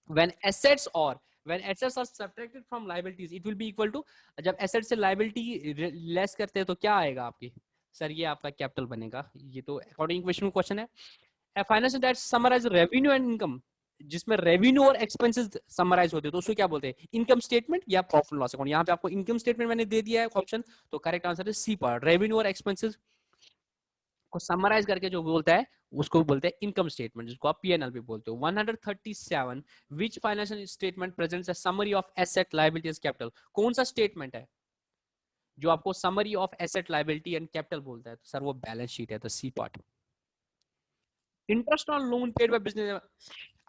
when assets are subtracted from liabilities it will be equal to, जब एसेट से लाइबिलिटी लेस करते हैं तो क्या आएगा आपकी, सर ये आपका कैपिटल बनेगा, ये तो अकॉर्डिंग क्वेश्चन क्वेश्चन है। Finance that summarise revenue and income, जिसमें रेवेन्यू और एक्सपेंसेस समराइज होते हैं, तो उसको क्या बोलते हैं, इनकम स्टेटमेंट या प्रॉफिट लॉस अकाउंट। यहाँ पे आपको इनकम स्टेटमेंट मैंने दे दिया है ऑप्शन, तो करेक्ट आंसर है सी पार्ट, रेवेन्यू और एक्सपेंसेस को समराइज करके जो बोलता है उसको बोलते हैं इनकम स्टेटमेंट, जिसको आप पीएनएल भी बोलते हो। 137, which financial statement presents a summary of asset liabilities capital, कौन सा स्टेटमेंट है जो आपको summary of asset liability and capital बोलता है, तो सर वो बैलेंस शीट है, तो C part. Interest on loan paid by business,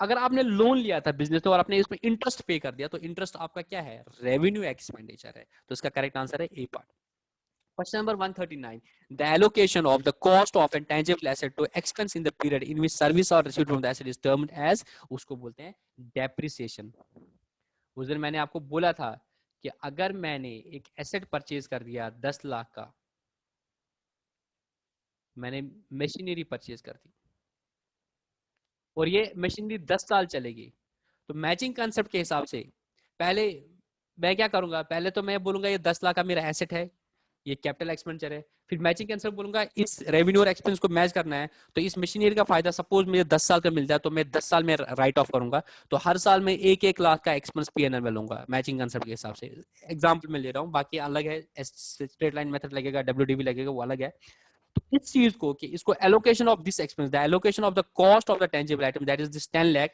अगर आपने लोन लिया था बिजनेस तो और आपने इसमें इंटरेस्ट पे कर दिया, तो इंटरेस्ट आपका क्या है, रेवेन्यू एक्सपेंडिचर है, तो इसका करेक्ट आंसर है ए part. Question number 139. The allocation of the cost of a tangible asset to expense in the period in which service or received from the asset is termed as, उसको बोलते हैं depreciation। उस दिन मैंने आपको बोला था कि अगर मैंने एक एसेट परचेज कर दिया 10 लाख का, मैंने मशीनरी परचेज कर दी और ये मशीनरी 10 साल चलेगी, तो मैचिंग कंसेप्ट के हिसाब से पहले मैं क्या करूंगा, पहले तो मैं बोलूंगा ये 10 लाख का मेरा एसेट है, ये कैपिटल एक्सपेंडिचर है, फिर मैचिंग कंसेप्ट बोलूंगा इस रेवेन्यू और एक्सपेंस को मैच करना है, तो इस मशीनरी का फायदा सपोज मुझे 10 साल का मिल जाए तो मैं 10 साल में राइट ऑफ करूंगा, तो हर साल में 1-1 लाख का एक्सपेंस पीएनएल में लूंगा मैचिंग कंसेप्ट के हिसाब से। एग्जाम्पल में ले रहा हूँ, बाकी अलग है, स्ट्रेट लाइन मेथड लगेगा, डब्ल्यूडीबी लगेगा, वो अलग है। तो इस चीज को कि इसको allocation of this expense, the allocation of the cost of the tangible item that is this 10 lakh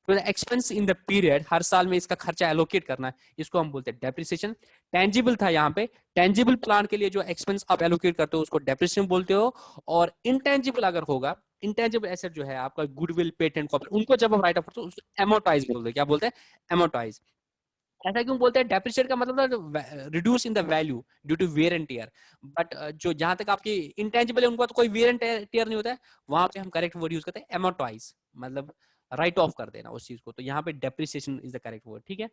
तो the expense in the period, हर साल में इसका खर्चा एलोकेट करना है, इसको हम बोलते हैं डेप्रिसिएशन। टेंजिबल था यहाँ पे, टेंजिबल प्लान के लिए जो एक्सपेंस आप एलोकेट करते हो उसको डेप्रिसिएशन बोलते हो, और इनटेंजिबल अगर होगा, इंटेंजिबल एसेट जो है आपका गुडविल पेटेंट कॉपी, उनको जब हम राइट ऑफ करते हो उसको एमोटाइज बोलते हैं, क्या बोलते हैं, एमोटाइज। ऐसा क्यों बोलते हैं, डेप्रिशिएट का मतलब reduce in the value due to wear and tear, but जो जहां तक आपकी इंटेंजिबल है उनका तो कोई वेयर एंड टियर नहीं होता है, वहां पे हम करेक्ट वर्ड यूज करते हैं एमोटाइज, मतलब राइट ऑफ कर देना उस चीज को, तो यहाँ पे depreciation is the correct word. ठीक है,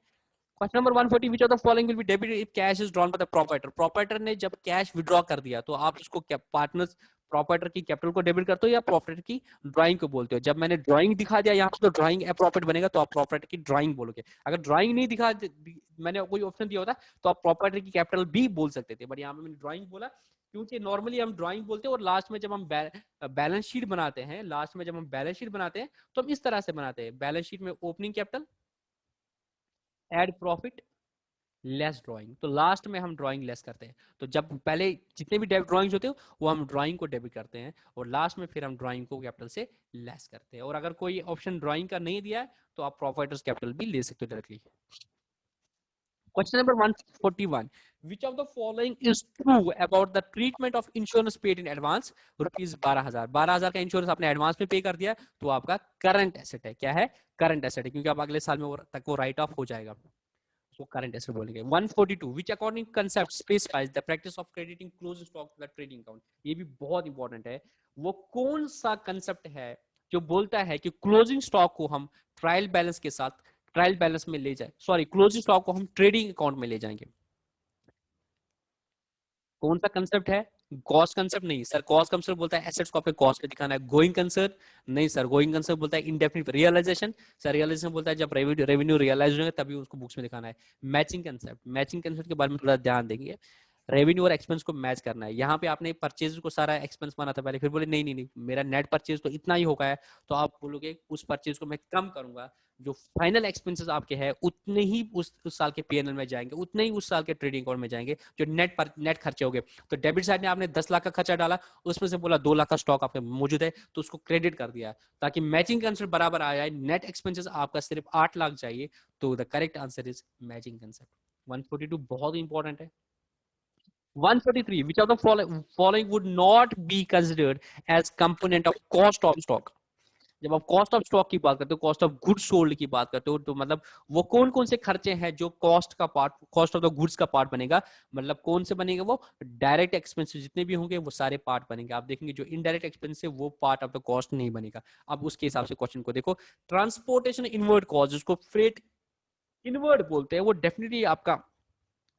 question number 140, which of the following will be debited if cash is drawn by the proprietor, proprietor ने जब कैश विड्रॉ कर दिया तो आप उसको पार्टनर्स प्रोप्राइटर की कैपिटल को डेबिट करते हो या प्रोप्राइटर की ड्राइंग को बोलते हो, जब मैंने ड्राइंग दिखा दिया यहाँ पे तो ड्राइंग प्रॉफिट बनेगा, तो आप प्रोप्राइटर की ड्राइंग बोलोगे, अगर ड्राइंग नहीं दिखा मैंने कोई ऑप्शन दिया होता तो आप प्रोप्राइटर की कैपिटल भी बोल सकते थे, बट यहाँ पे मैंने ड्राइंग बोला क्योंकि नॉर्मली हम ड्राइंग बोलते हैं, और लास्ट में जब हम बैलेंस शीट बनाते हैं, लास्ट में जब हम बैलेंस शीट बनाते हैं तो हम इस तरह से बनाते हैं, बैलेंस शीट में opening capital, add profit, less drawing, तो लास्ट में हम ड्राइंग लेस करते हैं, तो जब पहले जितने भी ड्राइंग्स होते हैं वो हम ड्राइंग को डेबिट करते हैं, और लास्ट में फिर हम ड्राइंग को कैपिटल से लेस करते हैं, और अगर कोई ऑप्शन ड्राइंग का नहीं दिया है तो आप प्रोप्राइटर्स कैपिटल भी ले सकते हो directly. Question number 141. Which of the following is true about the treatment of insurance paid in advance? Rupees 12,000 का इंश्योरेंस आपने एडवांस में पे कर दिया तो आपका करंट एसेट है। क्या है? करंट एसेट है, क्योंकि आप अगले साल में वो राइट ऑफ हो जाएगा, उसको करंट एसेट बोलेंगे। 142. Which according concept specifies the practice of crediting closing stock to the trading account? ये भी बहुत इंपॉर्टेंट है। वो कौन सा कंसेप्ट है जो बोलता है कि क्लोजिंग स्टॉक को हम ट्रायल बैलेंस के साथ ट्रायल बैलेंस में ले जाए, सॉरी क्लोजिंग स्टॉक को हम ट्रेडिंग अकाउंट में ले जाएंगे? कौन सा कंसेप्ट है? कॉस्ट कंसेप्ट नहीं सर, कॉस्ट कंसेप्ट बोलता है एसेट्स को आपके कॉस्ट पे दिखाना है। गोइंग कंसेप्ट नहीं सर, गोइंग कंसेप्ट बोलता है इंडेफिनिट रियलाइजेशन, सर रियलाइजेशन बोलता है जब रेवेन्यू रियलाइज होंगे तभी उसको बुक्स में दिखाना है। मैचिंग कंसेप्ट, मैचिंग कंसेप्ट के बारे में थोड़ा ध्यान देंगे। रेवेन्यू और एक्सपेंस को मैच करना है। यहाँ पे आपने परचेज को सारा एक्सपेंस माना था पहले, फिर बोले नहीं नहीं नहीं मेरा नेट परचेज तो इतना ही होगा है, तो आप बोलोगे उस परचेज को मैं कम करूंगा, जो फाइनल एक्सपेंसेस आपके हैं उतने ही उस साल के पीएनएल में जाएंगे, उतने ही उस साल के ट्रेडिंग अकाउंट में जाएंगे जो नेट खर्चे हो गए। तो डेबिट साइड ने आपने 10 लाख का खर्चा डाला, उसमें से बोला 2 लाख का स्टॉक आपके मौजूद है तो उसको क्रेडिट कर दिया ताकि मैचिंग कंसेप्ट बराबर आ जाए। नेट एक्सपेंसेस आपका सिर्फ 8 लाख चाहिए, तो the correct answer is matching concept. 142 बहुत इंपॉर्टेंट है। 143. Which of the following would not be considered as component of cost of stock? जब आप कॉस्ट ऑफ स्टॉक की बात करते हो, कॉस्ट ऑफ गुड्स सोल्ड की बात करते हो, तो मतलब वो कौन कौन से खर्चे हैं जो कॉस्ट का part, cost of the goods का पार्ट बनेगा? मतलब कौन से बनेगा? वो डायरेक्ट एक्सपेंसेस जितने भी होंगे वो सारे पार्ट बनेंगे। आप देखेंगे जो इनडायरेक्ट एक्सपेंस है वो पार्ट ऑफ द कॉस्ट नहीं बनेगा। अब उसके हिसाब से क्वेश्चन को देखो। ट्रांसपोर्टेशन इनवर्ड कॉस्ट, उसको फ्रेट इनवर्ड बोलते हैं, वो डेफिनेटली आपका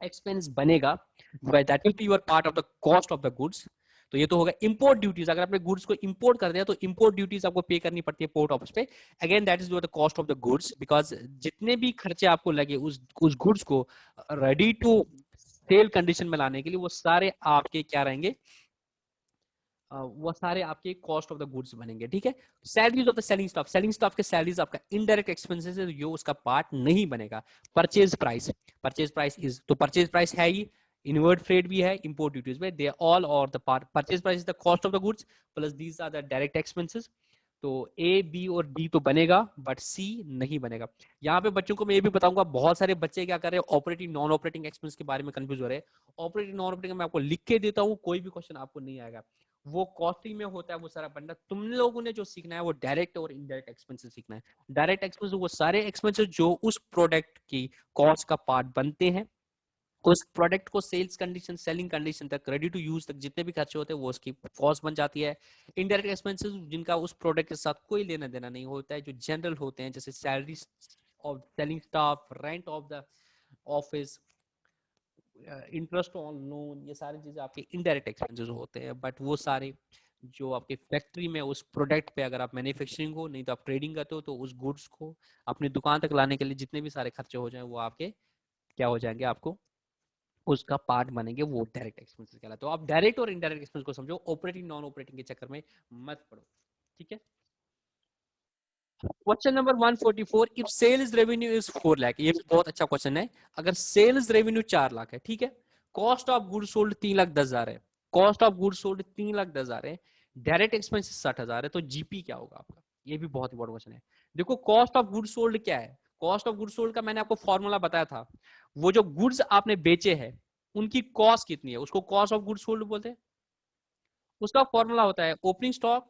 एक्सपेंस बनेगा, that will be your part of the cost of the goods. तो ये तो होगा इंपोर्ट ड्यूटीज। अगर आपने गुड्स को इंपोर्ट कर दिया तो इंपोर्ट ड्यूटीज आपको पे करनी पड़ती है पोर्ट ऑफिस पे। Again that is the cost of the goods, because जितने भी खर्चे आपको लगे उस गुड्स को रेडी टू सेल कंडीशन में लाने के लिए, वो सारे आपके क्या रहेंगे? वो सारे आपके कॉस्ट ऑफ द गुड्स बनेंगे। ठीक है। Salaries of the selling staff, selling staff के सैलरीज आपका इनडायरेक्ट एक्सपेंसेस है, जो उसका पार्ट नहीं बनेगा। Purchase price, purchase price is, तो परचेज प्राइस है ही, इनवर्ड फ्रेट भी है, इंपोर्ट ड्यूटीज में, they all are the part. Purchase price is the cost of the goods plus these are the direct expenses. तो A B और D तो बनेगा बट सी नहीं बनेगा। यहाँ पे बच्चों को मैं ये भी बताऊंगा, बहुत सारे बच्चे क्या कर रहे हैं, ऑपरेटिंग नॉन ऑपरेटिंग एक्सपेंस के बारे में कंफ्यूज हो रहे हैं। ऑपरेटिंग नॉन ऑपरेटिंग मैं आपको लिख के देता हूँ, कोई भी क्वेश्चन आपको नहीं आएगा। वो कॉस्टिंग में होता है वो सारा बंदा। तुम लोगों ने जो सीखना है वो डायरेक्ट और इनडायरेक्ट एक्सपेंसेस सीखना है। डायरेक्ट एक्सपेंसेस वो सारे एक्सपेंसेस जो उस प्रोडक्ट की कॉस्ट का पार्ट बनते हैं, उस प्रोडक्ट को सेल्स कंडीशन, सेलिंग कंडीशन तक, रेडी टू यूज तक जितने भी खर्चे होते हैं वो उसकी कॉस्ट बन जाती है। इनडायरेक्ट एक्सपेंसेस जिनका उस प्रोडक्ट के साथ कोई लेना देना नहीं होता है, जो जनरल होते हैं, जैसे salary of selling staff, rent of the office, interest on loan, ये सारी चीजें आपके इनडायरेक्ट एक्सपेंसेस होते हैं। बट वो सारे जो आपके फैक्ट्री में उस प्रोडक्ट पे, अगर आप मैन्युफैक्चरिंग हो, नहीं तो आप ट्रेडिंग करते हो, तो उस गुड्स को अपनी दुकान तक लाने के लिए जितने भी सारे खर्चे हो जाए वो आपके क्या हो जाएंगे, आपको उसका पार्ट बनेंगे, वो डायरेक्ट एक्सपेंसेस कहलाते हैं। तो आप डायरेक्ट और इनडायरेक्ट एक्सपेंस को समझो, ऑपरेटिंग नॉन ऑपरेटिंग के चक्कर में मत पड़ो। ठीक है। Question number 144, if sales revenue is 4 lakh, ये भी बहुत अच्छा क्वेश्चन है। अगर सेल्स रेवेन्यू 4 लाख है, ठीक है, कॉस्ट ऑफ गुड्स सोल्ड 3,10,000 है, कॉस्ट ऑफ गुड्स सोल्ड 3,10,000 है, डायरेक्ट एक्सपेंस 60,000 है, तो जीपी क्या होगा आपका? ये भी बहुत इंपॉर्टेंट क्वेश्चन है। देखो कॉस्ट ऑफ गुड्स सोल्ड क्या है? कॉस्ट ऑफ गुड्स सोल्ड का मैंने आपको फॉर्मूला बताया था। वो जो गुड्स आपने बेचे हैं उनकी कॉस्ट कितनी है, उसको कॉस्ट ऑफ गुड्स सोल्ड बोलते हैं। उसका फॉर्मूला होता है opening stock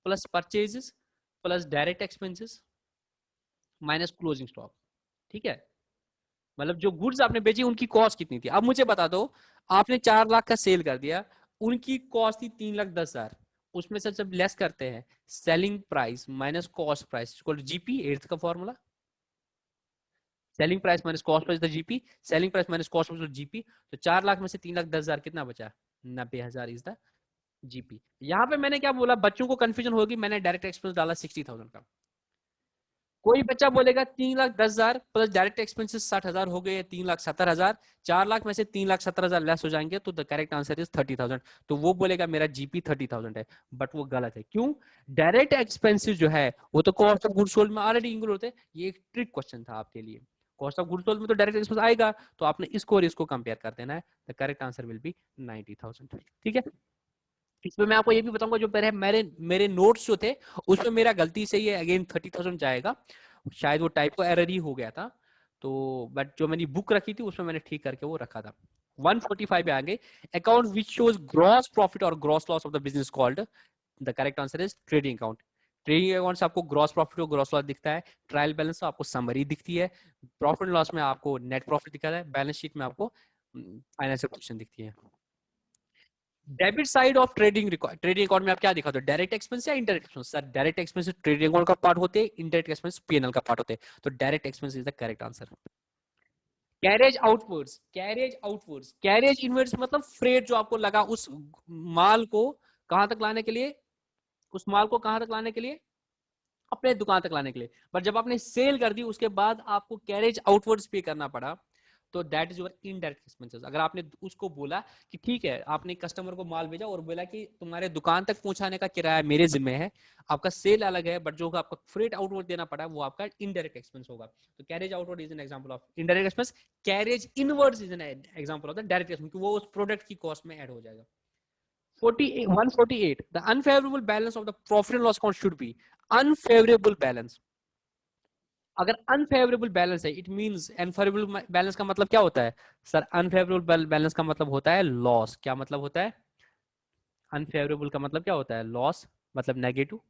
plus purchases plus direct expenses minus closing stock. ठीक है। मतलब जो गुड्स आपने बेची उनकी कॉस्ट कितनी थी। अब मुझे बता दो, आपने 4 लाख का सेल कर दिया, उनकी कॉस्ट थी 3,10,000, उसमें से जब लेस करते हैं selling price minus cost price equal to GP, eighth का formula. Selling price minus cost price GP, selling price minus cost price GP. तो 4 लाख में से 3,10,000 कितना बचा? 90,000 इज द जीपी। यहाँ पे मैंने क्या बोला, बच्चों को कंफ्यूजन होगी, मैंने डायरेक्ट एक्सपेंस डाला 60,000 का। कोई बच्चा बोलेगा 3,10,000 प्लस डायरेक्ट एक्सपेंसेस 60,000 हो गए, 3,70,000, 4 लाख में से 3,70,000 लेस हो जाएंगे, तो द करेक्ट आंसर इज 30,000। तो वो बोलेगा मेरा जीपी 30,000 है, बट वो गलत है। क्यों? डायरेक्ट एक्सपेंसेस जो है वो तो कॉस्ट ऑफ गुड्स सोल्ड में ऑलरेडी इंक्लूड होते हैं। ये एक ट्रिक क्वेश्चन था आपके लिए। कॉस्ट ऑफ गुड्स सोल्ड में तो डायरेक्ट एक्सपेंस आएगा, तो आपने इसको और इसको कंपेयर कर देना है। The correct answer will B 90,000। ठीक है। इसमें मैं आपको ये भी बताऊंगा, जो मेरे मेरे नोट्स जो थे उसमें मेरा गलती से ये अगेन 30,000 जाएगा, शायद वो टाइप को एरर ही हो गया था। तो बट जो मैंने बुक रखी थी उसमें मैंने ठीक करके वो रखा था। 145 पे आगे, account which shows gross profit और gross loss of the business called, the correct answer is trading account. Trading account से आपको ग्रॉस प्रॉफिट और ग्रॉस लॉस दिखता है, ट्रायल बैलेंस आपको समरी दिखती है, प्रॉफिट लॉस में आपको नेट प्रॉफिट दिखता है, बैलेंस शीट में आपको फाइनेंशियल पोजीशन दिखती है। Debit side of trading account में आप क्या दिखाते हो, डायरेक्ट एक्सपेंस या indirect expense? Sir direct expense trading account का पार्ट होते हैं, इनडायरेक्ट एक्सपेंस पीएनएल का पार्ट होते हैं, तो direct expense is the correct answer. Carriage outwards, carriage outwards, carriage inwards मतलब फ्रेट जो आपको लगा उस माल को कहां तक लाने के लिए, उस माल को कहां तक लाने के लिए, अपने दुकान तक लाने के लिए। पर जब आपने सेल कर दी उसके बाद आपको कैरेज आउटवर्ड्स पे करना पड़ा, तो that is your indirect expenses. अगर आपने उसको बोला कि ठीक है, आपने कस्टमर को माल भेजा और बोला कि तुम्हारे दुकान तक पहुंचाने का किराया मेरे जिम्मे है, आपका सेल अलग है, बट जो आपका फ्रेट आउटवर्ड देना पड़ा वो आपका इनडायरेक्ट एक्सपेंस होगा। तो carriage outward is an example of indirect expense. Carriage inwards is an example of the direct expense, वो उस प्रोडक्ट की कॉस्ट में ऐड हो जाएगा। 148, the unfavorable balance of the profit and loss account should be unfavorable balance। अगर unfavourable balance है, it means unfavourable balance का मतलब क्या होता है सर? अनफेवरेबल बैलेंस का मतलब होता है लॉस। क्या मतलब होता है? अनफेवरेबल का मतलब क्या होता है? लॉस, मतलब नेगेटिव।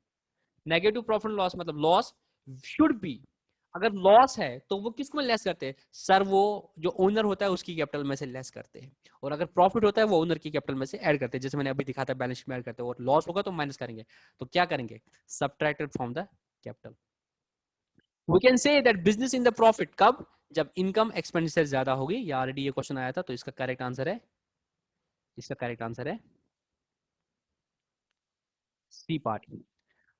नेगेटिव प्रॉफिट लॉस मतलब लॉस शुड बी। अगर लॉस है तो वो किस में लेस करते हैं सर? वो जो ओनर होता है उसकी कैपिटल में से लेस करते हैं, और अगर प्रॉफिट होता है वो ओनर की कैपिटल में से ऐड करते हैं, जैसे मैंने अभी दिखा था बैलेंस शीट में ऐड करते हैं। और लॉस होगा तो माइनस करेंगे, तो क्या करेंगे? Subtracted from the capital. We can say that business in the profit कब? जब इनकम एक्सपेंडिचर ज्यादा होगी। ये ऑलरेडी ये क्वेश्चन आया था, तो इसका करेक्ट आंसर है, इसका करेक्ट आंसर है C part.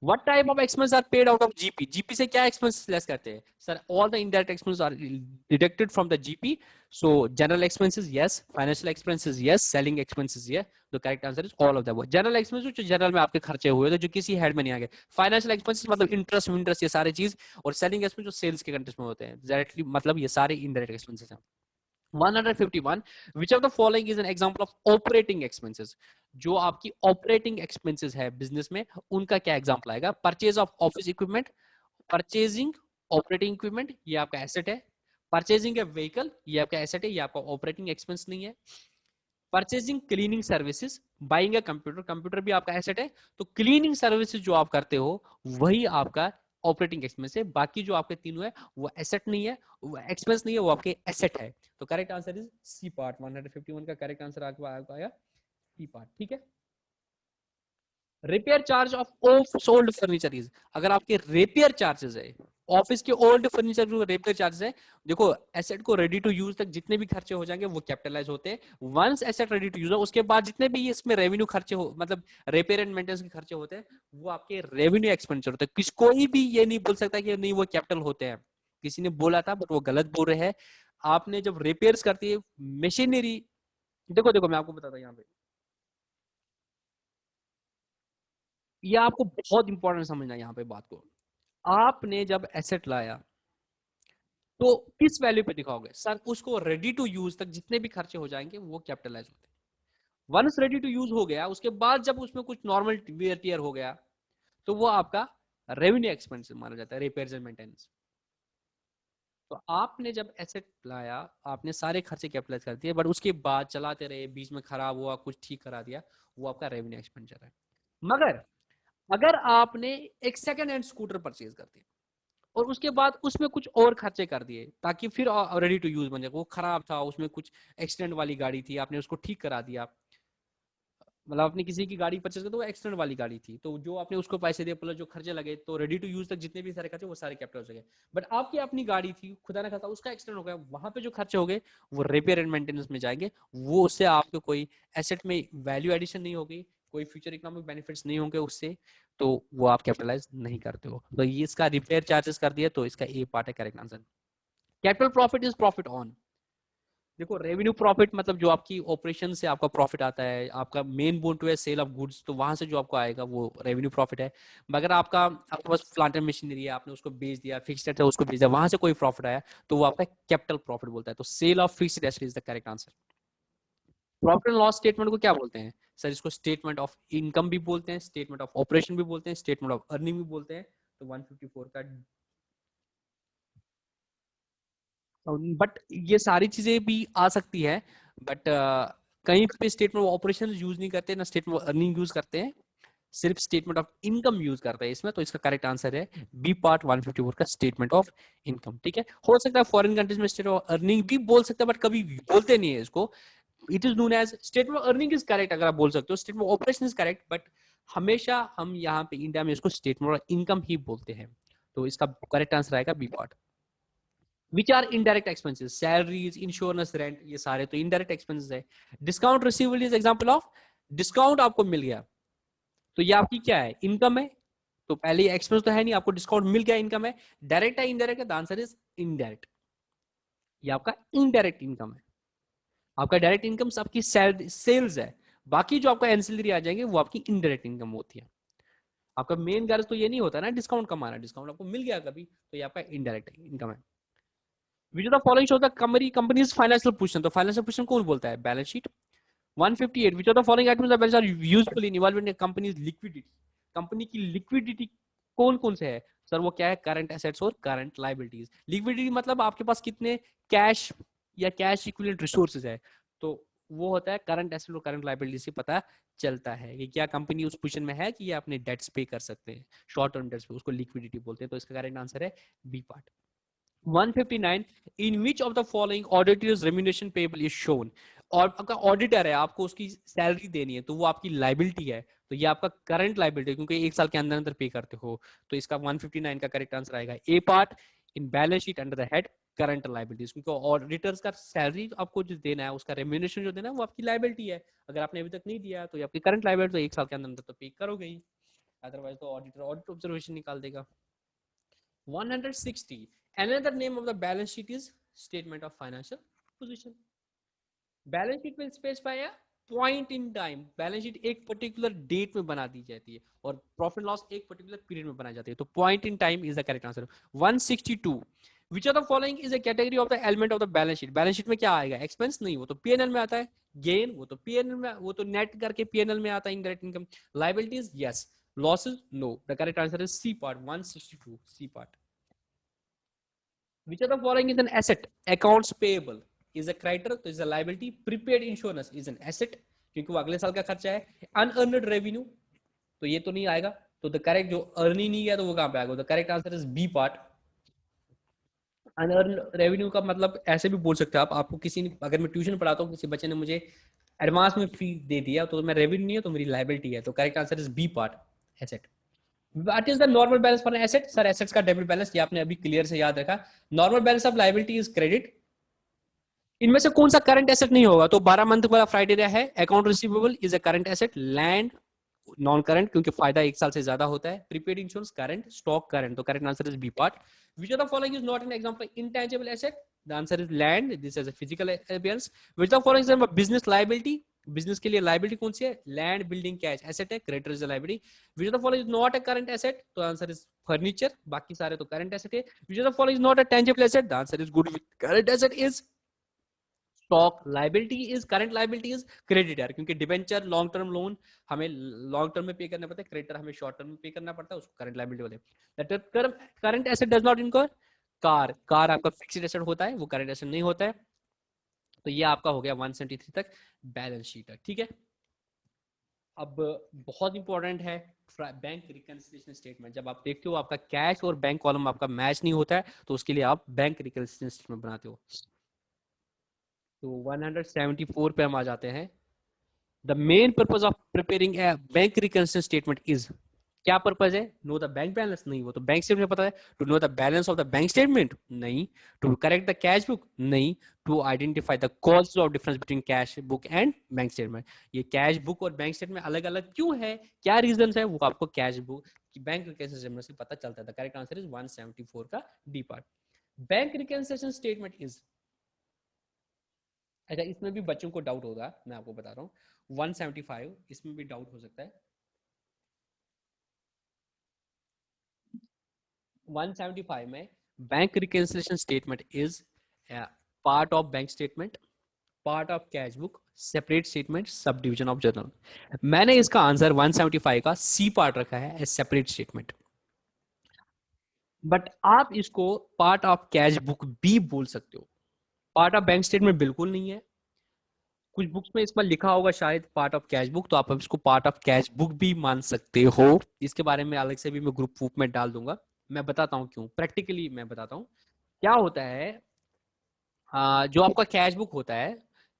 What type of expenses are paid out of GP? GP से क्या expenses लेस करते हैं sir? All the indirect expenses are deducted from the GP. So general expenses yes, financial expenses yes, selling expenses yes. The correct answer is all of them. General expenses जो general में आपके खर्चे हुए थे जो किसी हेड में नहीं आ गए। Financial expenses मतलब इंटरेस्ट ये सारे चीज, और सेलिंग एक्सपेंस जो सेल्स के कंटेक्स्ट में होते हैं डायरेक्टली, मतलब ये सारे इनडायरेक्ट एक्सपेंसेस हैं। 151, which of the following is an example of operating expenses? जो आपकी ऑपरेटिंग एक्सपेंसेस है बिजनेस में, उनका क्या एग्जांपल आएगा? Purchase of office equipment, purchasing operating equipment, ये आपका एसेट है। परचेजिंग ए व्हीकल, ये आपका एसेट है, ये आपका ऑपरेटिंग एक्सपेंस नहीं है। Purchasing cleaning services, buying a computer, computer भी आपका एसेट है, तो क्लीनिंग सर्विसेज जो आप करते हो वही आपका ऑपरेटिंग एक्सपेंस है। बाकी जो आपके तीनों है वो एसेट नहीं है, वो एक्सपेंस नहीं है, वो आपके एसेट है। तो correct answer is C part. 151 का करेक्ट आंसर आपको आया सी पार्ट। ठीक है। Repair charge of old furniture is, अगर आपके रिपेयर चार्जेस है ऑफिस के ओल्ड फर्नीचर जो रिपेयर चार्जेस है, देखो एसेट को रेडी टू यूज तक जितने भी खर्चे हो जाएंगे वो कैपिटलाइज होते हैं। Once asset ready to use हो उसके बाद जितने भी इसमें रेवेन्यू खर्चे हो, मतलब रिपेयर एंड मेंटेनेंस के खर्चे होते हैं, वो आपके रेवेन्यू एक्सपेंडिचर होते हैं। किस कोई भी ये नहीं बोल सकता कि नहीं वो कैपिटल होते हैं। किसी ने बोला था बट वो गलत बोल रहे हैं। आपने जब रिपेयर्स करती है मशीनरी, देखो देखो मैं आपको बताता हूँ यहाँ पे, ये आपको बहुत इंपॉर्टेंट समझना है यहाँ पे बात को। आपने जब एसेट लाया तो किस वैल्यू पे दिखाओगे सर? उसको रेडी टू यूज तक जितने भी खर्चे हो जाएंगे वो कैपिटलाइज होते हैं। वंस रेडी टू यूज हो गया उसके बाद जब उसमें कुछ नॉर्मल वेयर टियर हो गया तो वो आपका रेवेन्यू एक्सपेंस माना जाता है, रिपेयर्स एंड मेंटेनेंस। तो आपने जब एसेट लाया आपने सारे खर्चे कैपिटलाइज कर दिए, बट उसके बाद चलाते रहे, बीच में खराब हुआ कुछ ठीक करा दिया, वो आपका रेवेन्यू एक्सपेंडिचर है। मगर अगर आपने एक सेकंड हैंड स्कूटर परचेज कर दिया और उसके बाद उसमें कुछ और खर्चे कर दिए ताकि फिर रेडी टू यूज बन जाए, वो खराब था, उसमें कुछ एक्सीडेंट वाली गाड़ी थी, आपने उसको ठीक करा दिया, मतलब आपने किसी की गाड़ी परचेज की तो वो एक्सीडेंट वाली गाड़ी थी, तो जो आपने उसको पैसे दिए प्लस जो खर्चे लगे, तो रेडी टू यूज तक जितने भी सारे खर्चे वो सारे कैपिटल हो सके। बट आपकी अपनी गाड़ी थी, खुदा ना खास्ता उसका एक्सीडेंट हो गया, वहां पे जो खर्चे हो गए वो रिपेयर एंड मेंटेनेंस में जाएंगे, वो उससे आपको कोई एसेट में वैल्यू एडिशन नहीं होगी, कोई फ्यूचर इकोनॉमिक बेनिफिट्स नहीं होंगे उससे, तो वो आप कैपिटलाइज नहीं करते हो। तो ये इसका रिपेयर चार्जेस कर दिया, तो इसका ए पार्ट है correct answer. Capital profit is profit on, देखो रेवेन्यू प्रॉफिट मतलब जो आपकी ऑपरेशन से आपका प्रॉफिट आता है, आपका मेन बोन टू है सेल ऑफ गुड्स, तो वहां से जो आपको आएगा वो रेवेन्यू प्रॉफिट है। मगर आपका आपके पास प्लांट एंड मशीनरी है, आपने उसको बेच दिया, फिक्स्ड एसेट है उसको बेच दिया, वहां से कोई प्रॉफिट आया तो वो आपका कैपिटल प्रॉफिट बोलता है। तो sale of fixed asset is the correct answer. Profit and loss statement को क्या बोलते हैं सर? इसको स्टेटमेंट ऑफ इनकम भी बोलते हैं, स्टेटमेंट ऑफ ऑपरेशन भी बोलते हैं, स्टेटमेंट ऑफ अर्निंग भी बोलते हैं। तो 154 का बट ये सारी चीजें भी आ सकती है, बट कहीं पे स्टेटमेंट ऑफ ऑपरेशन यूज नहीं करते ना, स्टेटमेंट ऑफ अर्निंग यूज करते हैं, सिर्फ स्टेटमेंट ऑफ इनकम यूज करते हैं इसमें। तो इसका करेक्ट आंसर है बी पार्ट 154 का स्टेटमेंट ऑफ इनकम। ठीक है, हो सकता है फॉरेन कंट्रीज में स्टेटमेंट ऑफ अर्निंग भी बोल सकते हैं, बट कभी बोलते नहीं है इसको। It is known as statement of earning is correct अगर आप बोल सकते हो, statement of operation is correct, but हमेशा हम यहाँ पे इंडिया में इसको स्टेटमेंट ऑफ इनकम ही बोलते हैं। तो इसका करेक्ट आंसर आएगा B part. Which are indirect expenses, salaries, insurance, rent, ये सारे तो इनडायरेक्ट एक्सपेंसेस है। Discount receivable is example of, discount आपको मिल गया तो ये आपकी क्या है, इनकम है। तो पहले एक्सपेंस तो है नहीं, आपको डिस्काउंट मिल गया, इनकम है। डायरेक्ट है इनडायरेक्ट है, द आंसर इज इनडायरेक्ट। ये आपका इनडायरेक्ट इनकम है। आपका डायरेक्ट इनकम आपकी सेल्स है, बाकी जो आपका एंसिलरी आ जाएंगे वो आपकी इनडायरेक्ट इनकम होती है। आपका मेन गर्ज तो ये नहीं होता ना डिस्काउंट कमाना, डिस्काउंट आपको मिल गया कभी तो ये आपका इनडायरेक्ट इनकम है। विच of the following shows the companies financial position, तो फाइनेंशियल पोजीशन कौन बोलता है, balance sheet. 158 which of the following items of balance are useful in evaluating a company's liquidity, company की लिक्विडिटी कौन कौन से है सर, वो क्या है, करंट एसेट्स और करंट लायबिलिटीज। लिक्विडिटी मतलब आपके पास कितने कैश या कैश इक्विवेलेंट रिसोर्सेज है, तो वो होता है करंट एसेट और करंट लायबिलिटी से पता चलता है कि क्या कंपनी उस पोजीशन में है कि ये अपने डेट्स पे कर सकते हैं, शॉर्ट टर्म डेट्स पे, उसको लिक्विडिटी बोलते हैं। तो इसका करेक्ट आंसर है B part. 159 in which of the following auditor's remuneration payable is shown, और आपका ऑडिटर है, आपको उसकी सैलरी देनी है तो वो आपकी लाइबिलिटी है, तो ये आपका करंट लाइबिलिटी है क्योंकि एक साल के अंदर अंदर पे करते हो। तो इसका 159 का करेक्ट आंसर आएगा A part in balance sheet under the head current liabilities, क्योंकि ऑडिटर्स का सैलरी आपको जो देना है, उसका रेम्यूनरेशन जो देना है वो आपकी लाइबिलिटी है। अगर आपने अभी तक नहीं दिया तो ये आपकी करंट लाइबिलिटी, तो एक साल के अंदर अंदर तो पे करोगे ही, अदरवाइज तो ऑडिटर ऑडिट ऑब्जर्वेशन निकाल देगा। 160 another name of the balance sheet is statement of financial position. Balance sheet में स्पेसिफाई है point in time, balance sheet एक पर्टिकुलर डेट में बना दी जाती है और प्रॉफिट लॉस एक पर्टिकुलर पीरियड में बनाई जाती है, तो point in time is the correct answer. 162 which of the following is a category of the element of the balance sheet, balance sheet में क्या आएगा, एक्सपेंस नहीं, वो तो पीएनएल में आता है, गेन वो तो पीएनएल में, वो तो नेट करके पीएनएल में आता है, indirect income, liabilities yes, losses no, the correct answer is C part 162 C part. Which of the following is an asset? Accounts payable is a creditor, तो is a liability. Prepaid insurance is an asset, क्योंकि वो अगले साल का खर्चा है। Unearned revenue, तो ये तो नहीं आएगा, तो द करेक्ट जो अर्न ही नहीं गया तो वो कहाँ पे आएगा, the correct answer is B part. Unearn revenue का मतलब ऐसे भी बोल सकते हैं आप, आपको किसी ने, अगर मैं ट्यूशन पढ़ाता हूँ, किसी बच्चे ने मुझे एडवांस में फी दे दिया तो मैं रेवेन्यू नहीं है तो मेरी लाइबिलिटी है, तो correct answer is B part asset. What is the normal balance for asset, sir assets का डेबिट बैलेंस, ये आपने अभी क्लियर से याद रखा। Normal balance of liability is credit, इनमें से कौन सा करंट एसेट नहीं होगा, तो 12 मंथ वाला क्राइटेरिया है। Account receivable is a current asset, land non current क्योंकि फायदा एक साल से ज्यादा होता है, prepaid insurance current, stock current, तो correct answer is B part. Which of the following is not an example intangible asset, the answer is land, this is a physical appearance. Which of the following is business liability, business के लिए liability कौन सी है, land building cash asset है, creditor is liability. Which of the following is not a current asset, तो answer is furniture, बाकी सारे तो करंट एसेट है। विच of the following is not a tangible asset, the answer is goodwill, current asset is stock, liability is current liability is creditor, क्योंकि debenture long term loan हमें long term में पे करना पड़ता है, क्रेडिटर हमें short term में पे करना पड़ता है, उसको करंट लाइबिलिटी बोलते हैं। करंट एसेट डज नॉट इनकर, कार, कार आपका फिक्स्ड एसेट होता है, वो करंट एसेट नहीं होता है। तो ये आपका हो गया 173 तक बैलेंस शीट है, ठीक है। अब बहुत इंपॉर्टेंट है बैंक रिकंसिलिएशन स्टेटमेंट, जब आप देखते हो आपका कैश और बैंक कॉलम आपका मैच नहीं होता है तो उसके लिए आप बैंक रिकंसिलिएशन स्टेटमेंट बनाते हो। तो 174 पे हम आ जाते हैं। The main purpose of preparing a bank reconciliation statement is, क्या पर्पज है, नो द बैंक बैलेंस, नहीं, वो तो बैंक स्टेटमेंट पता है। To know the balance of the bank statement, नहीं। To correct the cash book, नहीं। To identify the cause of difference between cash book and bank statement, ये cash book और bank statement अलग अलग क्यों है, क्या रीजन है, वो आपको कैश बुक की बैंक रिकंसिलिएशन स्टेटमेंट से पता चलता है। करेक्ट आंसर इज 174 का D part. Bank reconciliation statement is, अच्छा इसमें भी बच्चों को डाउट होगा, मैं आपको बता रहा हूँ, 175 इसमें भी डाउट हो सकता है। 175 में bank reconciliation statement is part of bank statement, part of cash book, separate statement, sub division of journal. मैंने इसका आंसर 175 का सी पार्ट रखा है एज सेपरेट स्टेटमेंट, बट आप इसको पार्ट ऑफ कैश बुक भी बोल सकते हो, पार्ट ऑफ बैंक स्टेटमेंट बिल्कुल नहीं है। कुछ बुक्स में इस पर लिखा होगा शायद पार्ट ऑफ कैश बुक, तो आप इसको पार्ट ऑफ कैश बुक भी मान सकते हो। इसके बारे में अलग से भी मैं ग्रुप बुक में डाल दूंगा। मैं बताता हूँ क्यों, प्रैक्टिकली मैं बताता हूँ क्या होता है। जो आपका कैश बुक होता है,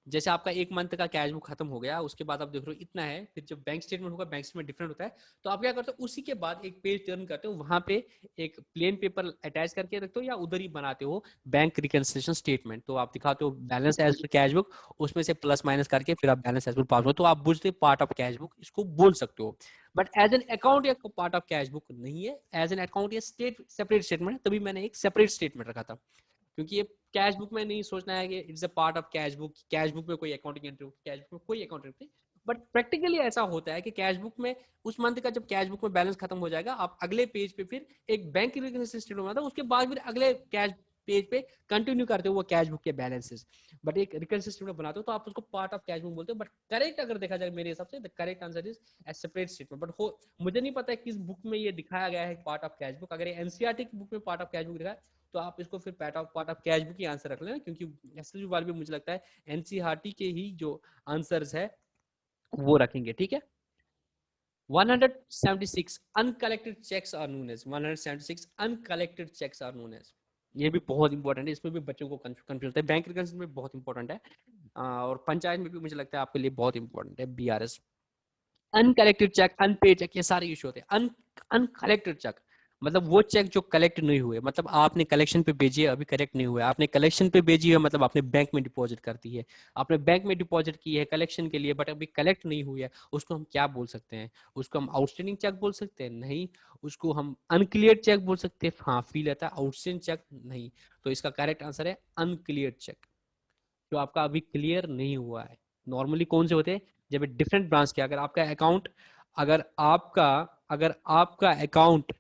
जैसे आपका एक मंथ का कैश बुक खत्म हो गया, उसके बाद आप देख रहे हो इतना है, फिर जब बैंक स्टेटमेंट होगा, बैंक स्टेटमेंट डिफरेंट होता है, तो आप क्या करते हो, उसी के बाद एक पेज टर्न करते हो, वहां पे एक प्लेन पेपर अटैच करके रखते हो या उधर ही बनाते हो बैंक रिकंसिलिएशन स्टेटमेंट। तो आप दिखाते हो balance as per cash book, उसमें से प्लस माइनस करके फिर आप बैलेंस एज पर पास हो, तो आप बुझते पार्ट ऑफ कैश बुक इसको बोल सकते हो। बट एज एन अकाउंट या पार्ट ऑफ कैश बुक नहीं है, एज एन अकाउंट या स्टेट सेपरेट स्टेटमेंट, तभी मैंने एक सेपरेट स्टेटमेंट रखा था। क्योंकि ये कैश बुक में नहीं सोचना है कि it's a part of cash book में कोई अकाउंटिंग एंट्री होगी, कैश बुक में कोई अकाउंटिंग एंट्री। बट प्रैक्टिकली ऐसा होता है कि कैश बुक में उस मंथ का जब कैश बुक में बैलेंस खत्म हो जाएगा, आप अगले पेज पे फिर एक बैंक रिकंसिलिएशन स्टेटमेंट बनाते हो, उसके बाद फिर अगले कैश पेज पे कंटिन्यू करते हो वो कैश बुक के बैलेंसेस। बट एक रिकंसिलिएशन स्टेटमेंट बनाते हो तो आप उसको पार्ट ऑफ कैश बुक बोलते हो। बट करेक्ट अगर देखा जाए मेरे हिसाब से, the correct answer is A separate statement. But हो मुझे नहीं पता है किस बुक में ये दिखाया गया है पार्ट ऑफ कैश बुक। अगर एनसीईआरटी की बुक में पार्ट ऑफ कैश बुक दिखा है, तो आप इसको फिर part of cash book he answer रख लेना, क्योंकि एसएसबी वाले भी मुझे लगता है एनसीईआरटी के ही जो आंसर्स है वो रखेंगे। ठीक है। 176 uncollected cheques are known as, 176 uncollected cheques are known as. ये भी बहुत इंपॉर्टेंट है, इसमें भी बच्चों को कंफ्यूज होता है। बैंक रिकंसिलिएशन में बहुत इंपॉर्टेंट है, और पंचायत में भी मुझे लगता है आपके लिए बहुत इंपॉर्टेंट है, BRS. Uncollected cheque, unpaid cheque, ये सारे इशू होते हैं। अनकलेक्टेड चेक मतलब वो चेक जो कलेक्ट नहीं हुए, मतलब आपने कलेक्शन पे भेजी है, अभी कलेक्ट नहीं हुआ, आपने कलेक्शन पे भेजी है, मतलब आपने बैंक में डिपॉजिट कर दी है, आपने बैंक में डिपॉजिट की है कलेक्शन के लिए, बट अभी कलेक्ट नहीं हुई है, उसको हम क्या बोल सकते हैं? उसको हम आउटस्टैंडिंग चेक बोल सकते हैं? नहीं। उसको हम अनक्लियर चेक बोल सकते हैं? हाँ, फील आता है। आउटस्टैंडिंग चेक नहीं। तो इसका करेक्ट आंसर है अनक्लियर चेक, जो आपका अभी क्लियर नहीं हुआ है। नॉर्मली कौन से होते हैं? जब डिफरेंट ब्रांच के, अगर आपका अकाउंट, अगर आपका अकाउंट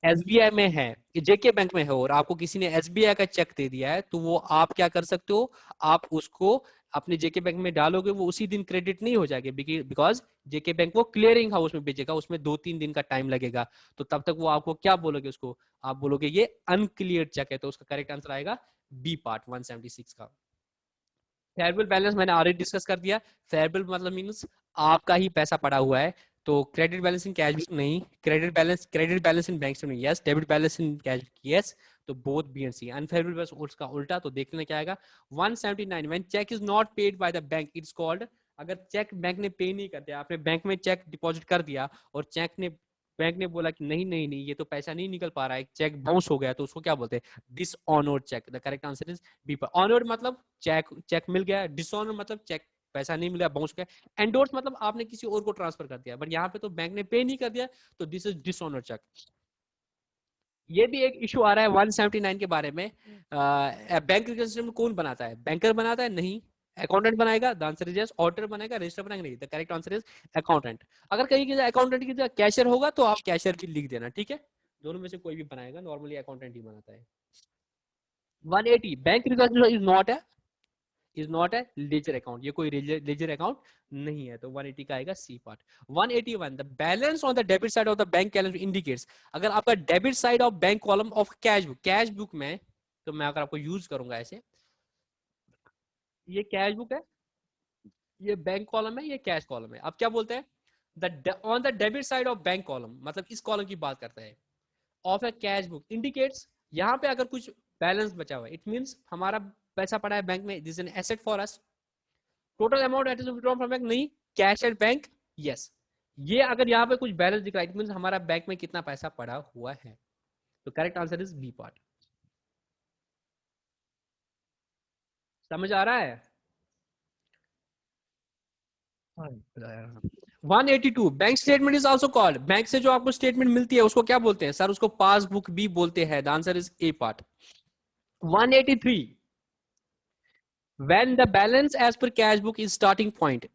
एसबीआई में है, जेके बैंक में है, और आपको किसी ने एसबीआई का चेक दे दिया है, तो वो आप क्या कर सकते हो, आप उसको अपने जेके बैंक में डालोगे, वो उसी दिन क्रेडिट नहीं हो जाएगी, बिकॉज जेके बैंक वो क्लियरिंग हाउस में भेजेगा, उसमें 2-3 दिन का टाइम लगेगा। तो तब तक वो आपको क्या बोलोगे, उसको आप बोलोगे ये अनक्लियर चेक है। तो उसका करेक्ट आंसर आएगा बी पार्ट 176 का। फेयरवेल बैलेंस मैंने ऑलरेडी डिस्कस कर दिया। फेयरवेल मतलब मींस आपका ही पैसा पड़ा हुआ है। तो क्रेडिट बैलेंस इन कैश नहीं, credit balance in bank statement yes, debit balance in cash yes. तो both B and C. Unfavourable balance उसका उल्टा, तो देखने क्या आएगा 179। When cheque is not paid by the bank it's called, अगर cheque bank ने पे नहीं कर दिया, आपने बैंक में चेक डिपॉजिट कर दिया और चेक ने बैंक ने बोला कि नहीं नहीं नहीं, ये तो पैसा नहीं निकल पा रहा है, चेक बाउंस हो गया, तो उसको क्या बोलते हैं? Dishonoured cheque. The correct answer is B. Honoured मतलब चेक चेक मिल गया, डिसऑनर मतलब चेक पैसा नहीं मिला, बाउंस गया। एंडोर्स मतलब आपने किसी और को ट्रांसफर कर दिया, बट यहाँ पे तो बैंक ने पे नहीं कर दिया, तो दिस इज डिसऑनर चेक। ये भी एक इशू आ रहा है 179 के बारे में। बैंक रिकंसिलिएशन कौन बनाता है? बैंकर बनाता है? नहीं। अकाउंटेंट बनाएगा? The answer is yes. Auditor बनाएगा? रजिस्टर बनाएगा? नहीं। The correct answer is accountant. अगर कहीं की अकाउंटेंट की जगह कैशियर होगा, तो आप कैशियर भी लिख देना, ठीक है। दोनों में से कोई भी बनाएगा, नॉर्मली अकाउंटेंट ही बनाता है। 180 bank reconciliation is not a ledger account, ये कोई लेजर अकाउंट नहीं है। तो 180 का आएगा C part. 181 the balance on the debit side of the bank calendar indicates, अगर आपका debit side of bank column of cash book में, तो मैं अगर आपको यूज करूंगा ऐसे, ये कैश बुक है, ये बैंक कॉलम है, ये कैश कॉलम है। अब क्या बोलते हैं? The on the debit side of bank column, मतलब इस कॉलम की बात करता है, of A cash book indicates, यहाँ पे अगर कुछ बैलेंस बचा हुआ है, इट मींस हमारा पैसा पड़ा है बैंक में, this is an asset for us. Total amount at withdrawn from bank नहीं, कैश एट बैंक यस। ये अगर यहाँ पे कुछ बैलेंस दिख रहा है, इट मींस हमारा बैंक में कितना पैसा पड़ा हुआ है। तो correct answer is B part. समझ आ रहा है? 182 bank statement is also called, bank से जो आपको स्टेटमेंट मिलती है उसको क्या बोलते हैं? सर उसको पासबुक भी बोलते हैं। The answer is A part. 183 when the balance as per cash book is starting point,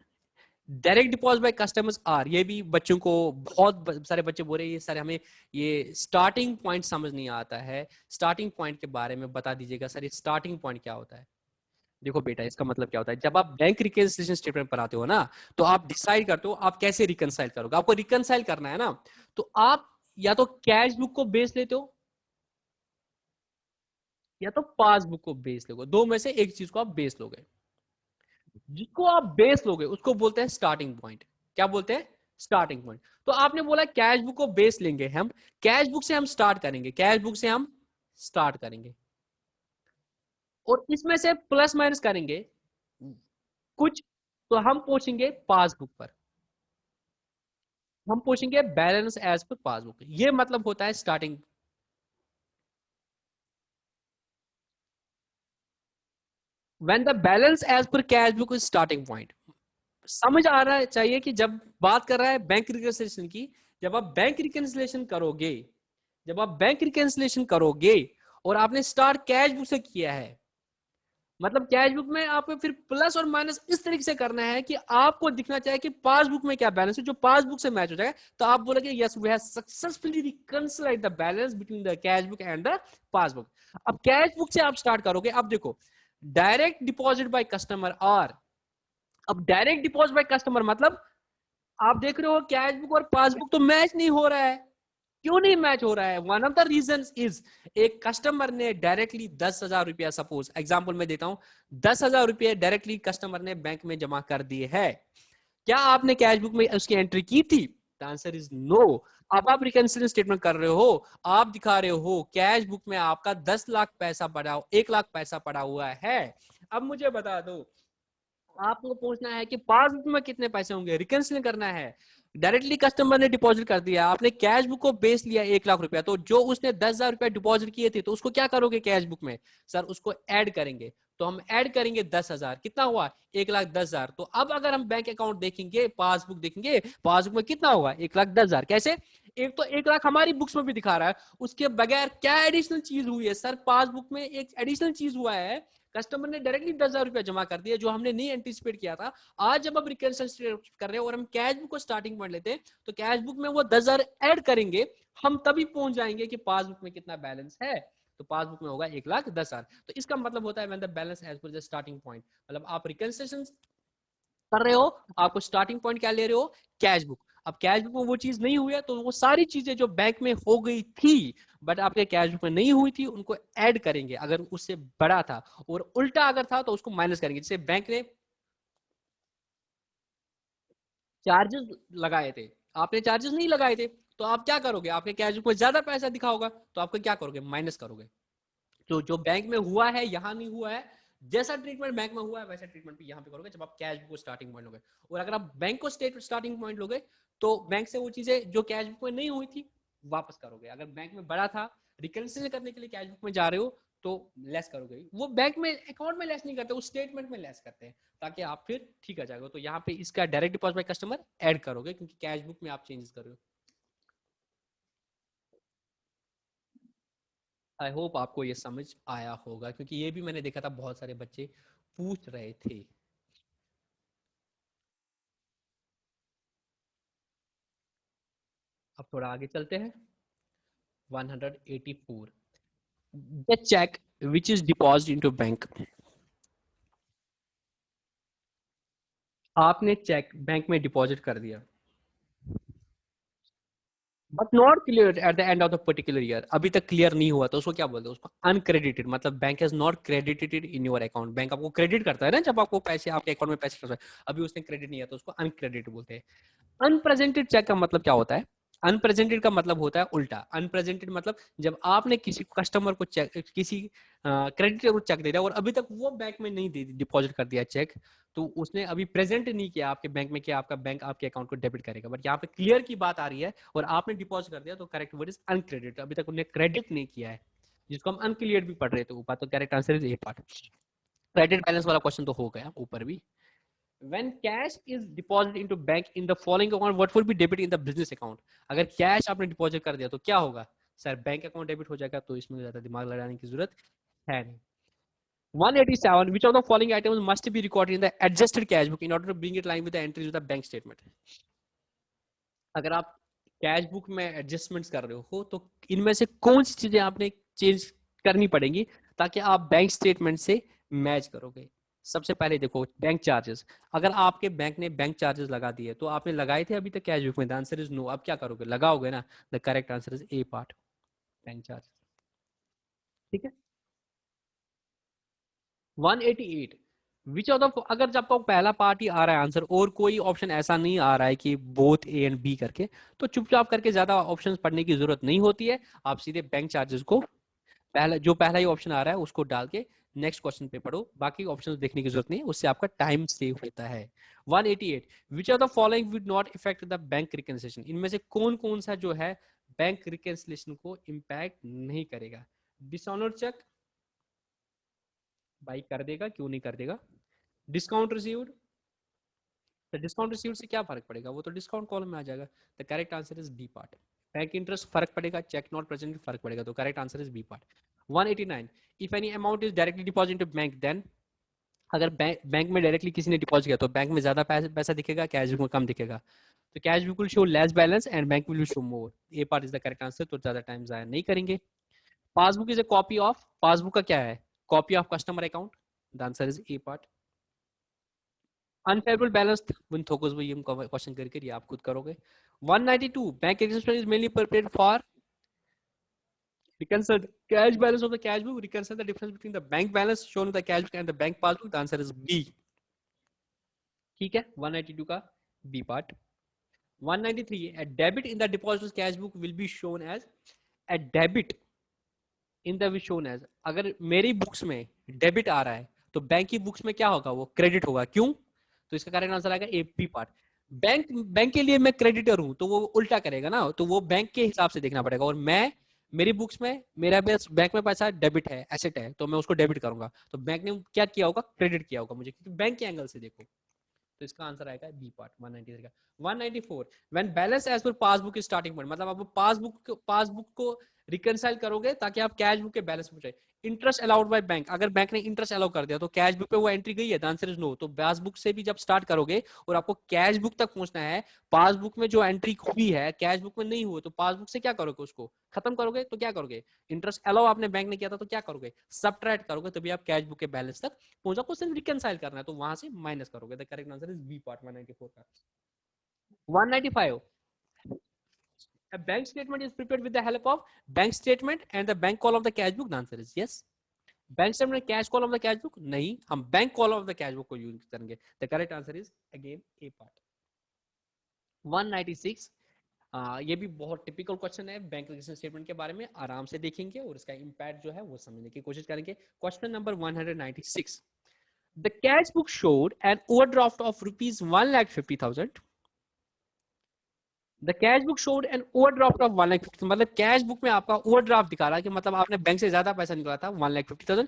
direct deposit by customers are, ये भी बच्चों को बहुत सारे बच्चे बोल रहे हैं सर हमें ये स्टार्टिंग पॉइंट समझ नहीं आता है, स्टार्टिंग पॉइंट के बारे में बता दीजिएगा सर, ये स्टार्टिंग पॉइंट क्या होता है? देखो बेटा, इसका मतलब क्या होता है, जब आप बैंक रिकंसिलिएशन स्टेटमेंट पर आते हो ना, तो आप डिसाइड करते हो आप कैसे रिकंसाइल करोगे। आपको रिकंसाइल करना है ना, तो आप या तो कैश बुक को बेस लेते हो, या तो पासबुक को बेस लोगे, दो में से एक चीज को आप बेस लोगे। जिसको आप बेस लोगे उसको बोलते हैं स्टार्टिंग पॉइंट। क्या बोलते हैं? Starting point. तो आपने बोला कैश बुक को बेस लेंगे हम, कैश बुक से हम स्टार्ट करेंगे, कैश बुक से हम स्टार्ट करेंगे और इसमें से प्लस माइनस करेंगे कुछ, तो हम पूछेंगे पासबुक पर, हम पूछेंगे बैलेंस एज पर पासबुक। ये मतलब होता है starting. When the balance as per cash book is starting point. समझ आ रहा है चाहिए कि जब बात कर रहा है बैंक रिकंसिलिएशन की, जब आप बैंक रिकंसिलिएशन करोगे, जब आप बैंक रिकंसिलिएशन करोगे और आपने स्टार्ट कैश बुक से किया है, मतलब कैश बुक में आपको फिर प्लस और माइनस इस तरीके से करना है कि आपको दिखना चाहिए कि पासबुक में क्या बैलेंस है, जो पासबुक से मैच हो जाएगा, तो आप बोलोगे yes we have successfully reconciled the balance between the cash book and the passbook. अब कैश बुक से आप स्टार्ट करोगे। अब देखो डायरेक्ट डिपॉजिट बाय कस्टमर और, अब डायरेक्ट डिपॉजिट बाय कस्टमर मतलब आप देख रहे हो कैश बुक और पासबुक तो मैच नहीं हो रहा है। क्यों नहीं मैच हो रहा है? One of the reason is, एक कस्टमर ने डायरेक्टली 10,000 रुपया, सपोज एग्जांपल में देता हूं, 10,000 रुपये डायरेक्टली कस्टमर ने बैंक में जमा कर दिए है। क्या आपने कैश बुक में उसकी एंट्री की थी? The answer is no. अब आप रिकंसिलिएशन स्टेटमेंट कर रहे हो, आप दिखा रहे हो कैश बुक में आपका 10 लाख पैसा पड़ा, 1 लाख पैसा पड़ा हुआ है। अब मुझे बता दो, आपको पूछना है कि पासबुक में कितने पैसे होंगे, रिकंसिलिएशन करना है। डायरेक्टली कस्टमर ने डिपॉजिट कर दिया, आपने कैश बुक को बेस लिया 1 लाख रुपया, तो जो उसने 10,000 रुपया डिपॉजिट किए थे तो उसको क्या करोगे कैश बुक में? सर उसको ऐड करेंगे, तो हम ऐड करेंगे 10,000, कितना हुआ? 1,10,000। तो अब अगर हम बैंक अकाउंट देखेंगे, पासबुक देखेंगे, पासबुक में कितना होगा? 1,10,000। कैसे? एक तो 1 लाख हमारी बुक्स में भी दिखा रहा है, उसके बगैर क्या एडिशनल चीज हुई है सर? पासबुक में एक एडिशनल चीज हुआ है, कस्टमर ने डायरेक्टली 10,000 रुपया जमा कर दिया जो हमने नहीं एंटीसिपेट किया था। आज जब हम रिकंसिलिएशन कर रहे हैं और हम कैश बुक को स्टार्टिंग पॉइंट लेते हैं, तो कैश बुक में वो 10,000 ऐड करेंगे, हम तभी पहुंच जाएंगे कि पासबुक में कितना बैलेंस है। तो पासबुक में होगा 1,10,000। तो इसका मतलब होता है when the balance as per the starting point, मतलब आप रिकंसिलिएशन कर रहे हो, आपको स्टार्टिंग पॉइंट क्या ले रहे हो? Cash book. अब कैश बुक में वो चीज नहीं हुई है, तो वो सारी चीजें जो बैंक में हो गई थी बट आपके कैश बुक में नहीं हुई थी, उनको ऐड करेंगे अगर उससे बड़ा था, और उल्टा अगर था तो उसको माइनस करेंगे। जैसे बैंक ने चार्जेस लगाए थे, आपने चार्जेस नहीं लगाए थे, तो आप क्या करोगे? आपके कैश बुक में ज्यादा पैसा दिखा होगा, तो आपको क्या करोगे? माइनस करोगे। तो जो बैंक में हुआ है यहाँ नहीं हुआ है, जैसा ट्रीटमेंट बैंक में हुआ है वैसा ट्रीटमेंट भी यहाँ पे करोगे जब आप कैश बुक को स्टार्टिंग पॉइंट लोगे। और अगर आप बैंक को स्टार्टिंग पॉइंट लोगे, तो बैंक से वो चीजें जो कैश बुक में नहीं हुई थी वापस करोगे। अगर बैंक में बड़ा था, रिकंसिलिएशन करने के लिए कैश बुक में जा रहे हो, तो लेस करोगे। वो बैंक में अकाउंट में लेस नहीं करते, वो स्टेटमेंट में लेस करते हैं, ताकि आप फिर ठीक आ जाएगा। तो यहाँ पे इसका direct deposit by customer add करोगे, क्योंकि कैश बुक में आप चेंजेस कर रहे हो। आई होप आपको ये समझ आया होगा, क्योंकि ये भी मैंने देखा था बहुत सारे बच्चे पूछ रहे थे। अब थोड़ा आगे चलते हैं। 184, the cheque which is deposit into bank. आपने चेक बैंक में डिपॉजिट कर दिया, but not clear at the end of the particular year, अभी तक क्लियर नहीं हुआ, तो उसको क्या बोलते हैं? उसको अनक्रेडिटेड, मतलब bank has not credited in your account. Bank आपको क्रेडिट करता है ना, जब आपको पैसे आपके अकाउंट में पैसे ट्रांसफर, अभी उसने क्रेडिट नहीं किया, तो उसको अनक्रेडिटेड बोलते हैं। अनप्रेजेंटेड चेक का मतलब क्या होता है? अनप्रेजेंटेड का मतलब होता है उल्टा। अनप्रेजेंटेड मतलब जब आपने किसी कस्टमर को चेक, किसी क्रेडिटर को चेक दे दिया और अभी तक वो बैंक में नहीं दे डिपॉजिट कर दिया चेक, तो उसने अभी प्रेजेंट नहीं किया आपके बैंक में कि आपका बैंक आपके अकाउंट को डेबिट करेगा, बट यहाँ पे क्लियर की बात आ रही है और आपने डिपॉजिट कर दिया, तो करेक्ट वर्ड इज अनक्रेडिट। अभी तक उन्हें क्रेडिट नहीं किया है, जिसको हम अनक्लियर भी पढ़ रहे थे ऊपर, तो correct answer is A part. Credit balance वाला क्वेश्चन तो हो गया ऊपर भी। When cash is deposited into bank in the following account, what will be debit in the business account? अगर कैश आपने डिपॉजिट कर दिया तो क्या होगा? सर बैंक अकाउंट डेबिट हो जाएगा, तो इसमें ज्यादा दिमाग लगाने की जरूरत है नहीं। 187, which of the following items must be recorded in the adjusted cash book in order to bring it line with the entries of the bank statement? अगर आप कैश बुक में एडजस्टमेंट्स कर रहे हो, तो इनमें से कौन सी चीजें आपने चेंज करनी पड़ेंगी ताकि आप बैंक स्टेटमेंट से मैच करोगे? सबसे पहले देखो बैंक चार्जेस। अगर आपके बैंक ने बैंक चार्जेस लगा दिए, तो आपने लगाए थे अभी तक कैश बुक में? The answer is no. अब क्या करोगे? लगाओगे ना। The correct answer is A part, bank charge. ठीक है। 188 विच ऑफ द, अगर जब आपको पहला पार्ट ही आ रहा है आंसर और कोई ऑप्शन ऐसा नहीं आ रहा है कि बोथ ए एंड बी करके, तो चुपचाप करके ज्यादा ऑप्शंस पढ़ने की जरूरत नहीं होती है। आप सीधे बैंक चार्जेस को पहला ही ऑप्शन आ रहा है उसको डाल के नेक्स्ट क्वेश्चन पे पढ़ो, बाकी ऑप्शंस देखने की जरूरत नहीं है, उससे आपका टाइम सेव होता है। 188 विच of the following would not effect the bank reconciliation, इनमें से कौन कौन सा जो है बैंक रिकंसिलेशन को इम्पैक्ट नहीं करेगा? डिसऑनर चेक भाई कर देगा, क्यों नहीं कर देगा। डिस्काउंट रिसीव्ड, तो डिस्काउंट रिसीव्ड से क्या फर्क पड़ेगा, वो तो डिस्काउंट कॉलम में आ जाएगा। The correct answer is B part. Bank interest फर्क पड़ेगा, चेक नॉट प्रेजेंट फर्क पड़ेगा, तो correct answer is B part. 189 if any amount is directly deposit bank then, अगर बैंक में डायरेक्टली किसी ने डिपॉजिट किया तो बैंक में ज्यादा पैसा दिखेगा, कैश बुक में कम दिखेगा, तो cash book will show less balance and bank will show more. A part is the correct answer, तो ज्यादा टाइम जाया नहीं करेंगे। Passbook is a copy of, passbook का क्या है, copy of customer account, the answer is A part. Unfavourable balance विन थोकस भाई, हम क्वेश्चन करके ये आप खुद करोगे। 192 bank expense is mainly prepared for reconcile the cash balance of the cash book, reconcile the difference between the bank balance shown in the cash book and the bank passbook, the answer is B। ठीक है, 192 का B part। 193 a debit in the depositor's cash book will be shown as, a debit in the will shown as, अगर मेरी books में debit आ रहा है तो bank की बुक्स में क्या होगा, वो क्रेडिट होगा, क्यों, तो इसका करेक्ट आंसर आएगा ए बी पार्ट। बैंक के लिए मैं क्रेडिटर हूं तो वो उल्टा करेगा ना, तो वो बैंक के हिसाब से देखना पड़ेगा, और मैं मेरी बुक्स में मेरा बैंक में पैसा डेबिट है, एसेट है, तो मैं उसको डेबिट करूंगा, तो बैंक ने क्या किया होगा, क्रेडिट किया होगा मुझे, क्योंकि बैंक के एंगल से देखो, तो इसका आंसर आएगा बी पार्ट 193 का। 194 when balance as per passbook is starting point, मतलब आप पासबुक को रिकंसाइल करोगे ताकि आप कैश बुक के बैलेंस पहुंचे। इंटरेस्ट अलाउड बाय बैंक, अगर बैंक ने इंटरेस्ट अलाउ कर दिया तो कैश बुक पे वो एंट्री गई है, द आंसर इज नो। तो पासबुक से भी जब स्टार्ट करोगे और आपको कैश बुक तक पहुंचना है, पासबुक में जो एंट्री हुई है कैश बुक में नहीं हुई, तो पासबुक से क्या करोगे, उसको खत्म करोगे, तो क्या करोगे, इंटरेस्ट अलाउ आपने बैंक ने किया था तो क्या करोगे, सबट्रैक्ट करोगे, तभी आप कैश बुक के बैलेंस तक पहुंचा, को सिर्फ रिकंसाइल करना है, तो वहां से माइनस करोगे। The correct answer is B part 194 का। 195 a bank statement is prepared with the help of bank statement and the bank column of the cash book, the answer is yes। Bank statement cash column of the cash book नहीं, हम bank column of the cash book को use करेंगे। The correct answer is again A part. 196 ये भी बहुत typical question है, bank reconciliation statement के बारे में आराम से देखेंगे और इसका इंपैक्ट जो है वो समझने की कोशिश करेंगे। Question number 196 the cash book showed an overdraft of rupees 1,50,000। The cash book showed an overdraft of 1,50,000, मतलब कैश बुक में आपका ओवरड्राफ्ट दिखा रहा है कि मतलब आपने बैंक से ज्यादा पैसा निकाला था 1,50,000,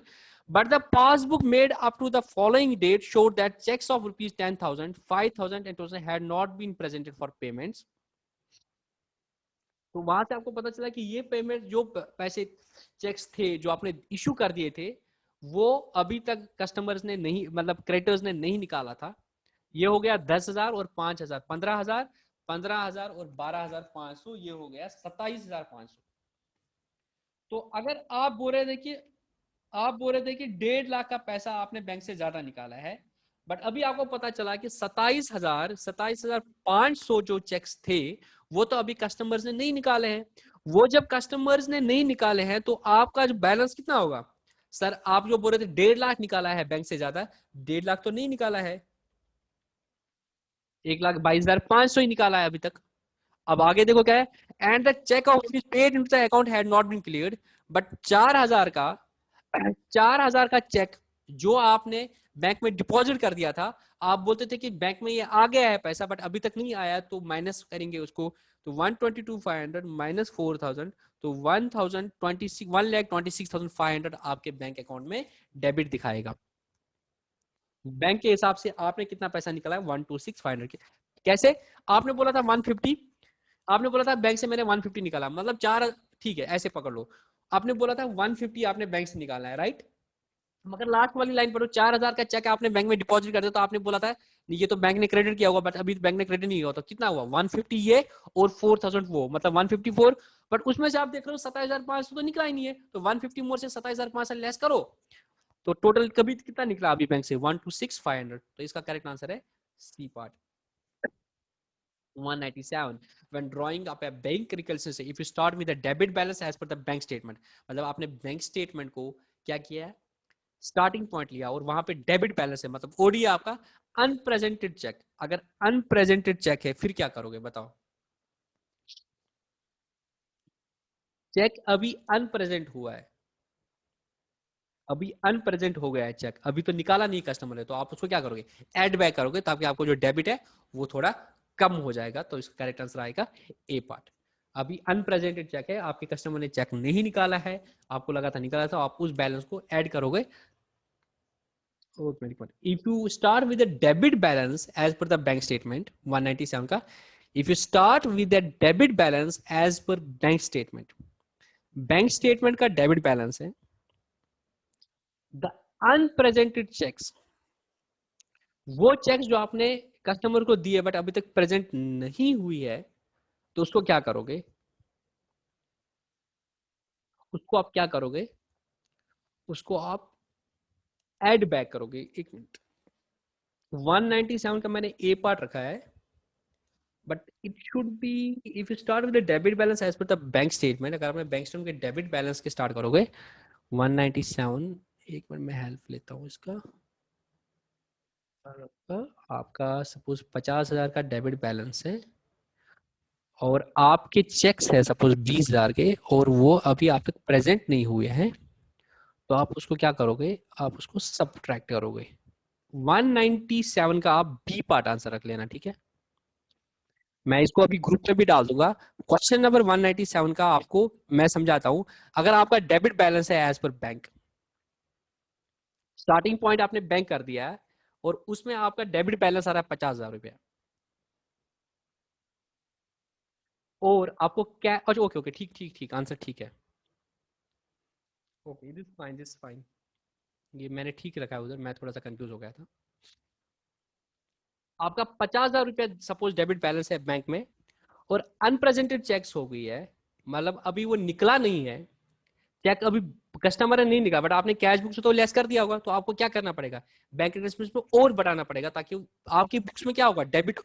but the passbook made up to the following date showed that checks of rupees 10,000, 5,000 and 2,000 had not been presented for payments। तो वहां से आपको पता चला कि ये पेमेंट जो पैसे चेक्स थे जो आपने इशू कर दिए थे वो अभी तक कस्टमर्स ने नहीं, मतलब क्रेडिटर्स ने नहीं निकाला था। ये हो गया 10,000 और 5,000, 15,000, 15,000 और 12,500, ये हो गया 27,500। तो अगर आप बोल रहे थे कि 1.5 लाख का पैसा आपने बैंक से ज्यादा निकाला है, बट अभी आपको पता चला कि 27,500 जो चेक्स थे वो तो अभी कस्टमर्स ने नहीं निकाले हैं। वो जब कस्टमर्स ने नहीं निकाले हैं तो आपका जो बैलेंस कितना होगा, सर आप जो बोल रहे थे 1.5 लाख निकाला है बैंक से ज्यादा, 1.5 लाख तो नहीं निकाला है, 1,22,500 ही निकाला है अभी तक। अब आगे देखो क्या है, and the cheque of paid into the account had not been cleared, but 4,000 का चेक जो आपने बैंक में डिपॉजिट कर दिया था, आप बोलते थे कि बैंक में ये आ गया है पैसा बट अभी तक नहीं आया, तो माइनस करेंगे उसको, तो 122,500 माइनस 4,000, तो 1,26,500 आपके बैंक अकाउंट में डेबिट दिखाएगा। बैंक के हिसाब से आपने कितना पैसा निकाला है, 126,500। कैसे, आपने बोला था 150, आपने बोला था बैंक से मैंने 150 निकाला, मतलब चार, ठीक है ऐसे पकड़ लो, आपने बोला था 150 आपने बैंक से निकाला है, राइट, मगर लास्ट वाली लाइन पढ़ो, 4,000 का चेक आपने बैंक में डिपॉजिट कर दिया, तो आपने बोला था ये तो बैंक ने क्रेडिट किया होगा, बट अभी बैंक ने क्रेडिट नहीं किया, तो कितना हुआ 150 ये और 4,000 वो, मतलब 154, बट उसमें से आप देख रहे हो 27,500 तो निकला ही नहीं है, तो 150 मोर से 27,500 लेस करो, तो टोटल कभी कितना निकला अभी बैंक से 126,500, तो इसका करेक्ट आंसर है C part. 197 when drawing up a bank reconciliation if you start with a debit balance as per the bank statement, मतलब आपने बैंक स्टेटमेंट को क्या किया है, स्टार्टिंग पॉइंट लिया और वहां पे डेबिट बैलेंस है, मतलब ओडी आपका अनप्रेजेंटेड चेक। अगर अनप्रेजेंटेड चेक है फिर क्या करोगे बताओ? चेक अभी अनप्रेजेंट हुआ है, अभी अनप्रेजेंट हो गया है चेक, अभी तो निकाला नहीं कस्टमर ने, तो आप उसको क्या करोगे? ऐड बैक करोगे, ताकि आपको जो डेबिट है वो थोड़ा कम हो जाएगा। तो इसका करेक्ट आंसर आएगा ए पार्ट। अभी अनप्रेजेंटेड चेक है, आपके कस्टमर ने चेक नहीं निकाला है, आपको लगा था निकाला था, आप उस बैलेंस को ऐड करोगे। If you start with a debit balance as per the bank statement 197 का, if you start with a debit balance as per bank statement का डेबिट बैलेंस है, द अनप्रेजेंटेड चेक्स, वो चेक्स जो आपने customer को दिए but अभी तक प्रेजेंट नहीं हुई है, तो उसको क्या करोगे? उसको आप क्या करोगे? उसको आप ऐड बैक करोगे। एक मिनट, 197 का मैंने ए पार्ट रखा है, but it should be if you start with debit balance as per the bank statement. अगर आपने बैंक स्टेटमेंट के डेबिट बैलेंस के स्टार्ट करोगे 197, एक मिनट में हेल्प लेता हूँ इसका। आपका सपोज 50,000 का डेबिट बैलेंस है और आपके चेक्स है सपोज 20,000 के, और वो अभी आप तक प्रेजेंट नहीं हुए हैं, तो आप उसको क्या करोगे? आप उसको सबट्रैक्ट करोगे। 197 का आप बी पार्ट आंसर रख लेना, ठीक है? मैं इसको अभी ग्रुप में भी डाल दूंगा। क्वेश्चन नंबर 197 का आपको मैं समझाता हूं। अगर आपका डेबिट बैलेंस है as per bank, starting point आपने बैंक कर दिया है और उसमें आपका डेबिट बैलेंस आ रहा है 50,000 रुपया, और आपको क्या, अच्छा ओके ओके, ठीक ठीक ठीक, आंसर ठीक है। Okay this fine, this fine, ये मैंने ठीक रखा है उधर, मैं थोड़ा सा कंफ्यूज हो गया था। आपका 50,000 रुपया सपोज डेबिट बैलेंस है बैंक में, और अनप्रेजेंटेड चेक्स हो गई है, मतलब अभी वो निकला नहीं है चेक, अभी कस्टमर ने नहीं निकाला, बट आपने कैश बुक से तो लेस कर दिया होगा, तो आपको क्या करना पड़ेगा? बैंक इन्वेस्टमेंट में और बढ़ाना पड़ेगा, ताकि आपकी बुक्स में क्या होगा? डेबिट,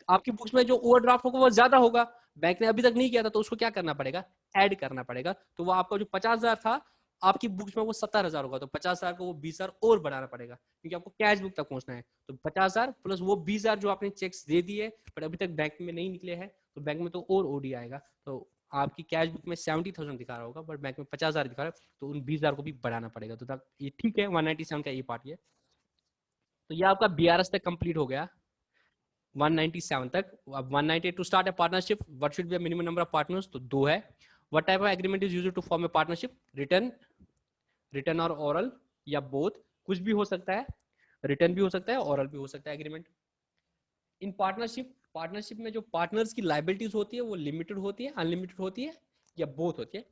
आपकी बुक्स में जो ओवरड्राफ्ट होगा वो ज्यादा होगा, बैंक ने अभी तक नहीं किया था, तो उसको क्या करना पड़ेगा? ऐड करना पड़ेगा। तो वो आपका जो 50,000 था आपकी बुक्स में, वो 70,000 होगा, तो 50,000 को वो 20,000 और बढ़ाना पड़ेगा, क्योंकि आपको कैश बुक तक पहुंचना है। तो 50,000 प्लस वो 20,000 जो आपने चेक्स दे दिए बट अभी तक बैंक में नहीं निकले हैं, तो बैंक में तो और ओडी आएगा। तो आपकी कैश बुक में 70,000 दिखा रहा होगा बट बैंक में 50,000 दिखा रहा है, तो उन 20,000 को भी बढ़ाना पड़ेगा। तो ये ठीक है, 197 का ये पार्ट ये। तो ये आपका बीआरएस तक कंप्लीट हो गया, 197 तक। अब 198 to start a partnership, what should be a minimum number of partners, तो 2 है। What type of agreement is used to form a partnership? Written, written और ओरल, या बोथ, कुछ भी हो सकता है, रिटर्न भी हो सकता है, ओरल भी हो सकता है एग्रीमेंट। इन पार्टनरशिप, पार्टनरशिप में जो पार्टनर्स की लाइबिलिटीज होती है वो लिमिटेड होती है, अनलिमिटेड होती है, या बोथ होती है?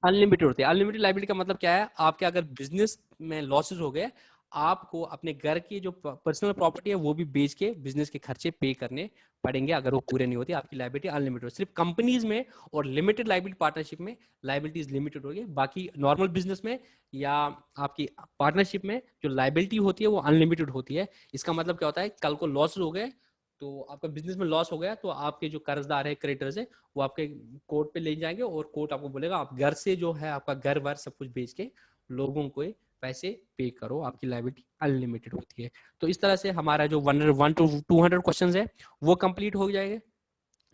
अनलिमिटेड होती है। अनलिमिटेड लाइबिलिटी का मतलब क्या है? आपके अगर बिजनेस में लॉसेस हो गए, आपको अपने घर की जो पर्सनल प्रॉपर्टी है वो भी बेच के बिजनेस के खर्चे पे करने पड़ेंगे, अगर वो पूरे नहीं होती। आपकी लाइबिलिटी अनलिमिटेड। सिर्फ कंपनीज में और लिमिटेड लाइबिलिटी पार्टनरशिप में लाइबिलिटीज लिमिटेड होगी, बाकी नॉर्मल बिजनेस में या आपकी पार्टनरशिप में जो लाइबिलिटी होती है वो अनलिमिटेड होती है। इसका मतलब क्या होता है? कल को लॉस हो गए, तो आपका बिजनेस में लॉस हो गया, तो आपके जो कर्जदार है, क्रेडिटर्स है, वो आपके कोर्ट पे ले जाएंगे और कोर्ट आपको बोलेगा आप घर से जो है आपका घर बार सब कुछ बेच के लोगों को पैसे पे करो, आपकी लायबिलिटी अनलिमिटेड होती है। तो इस तरह से हमारा जो 101 टू 200 क्वेश्चंस है वो कंप्लीट हो जाएंगे।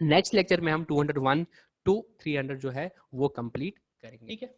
नेक्स्ट लेक्चर में हम 201 टू 300 जो है वो कंप्लीट करेंगे, ठीक है।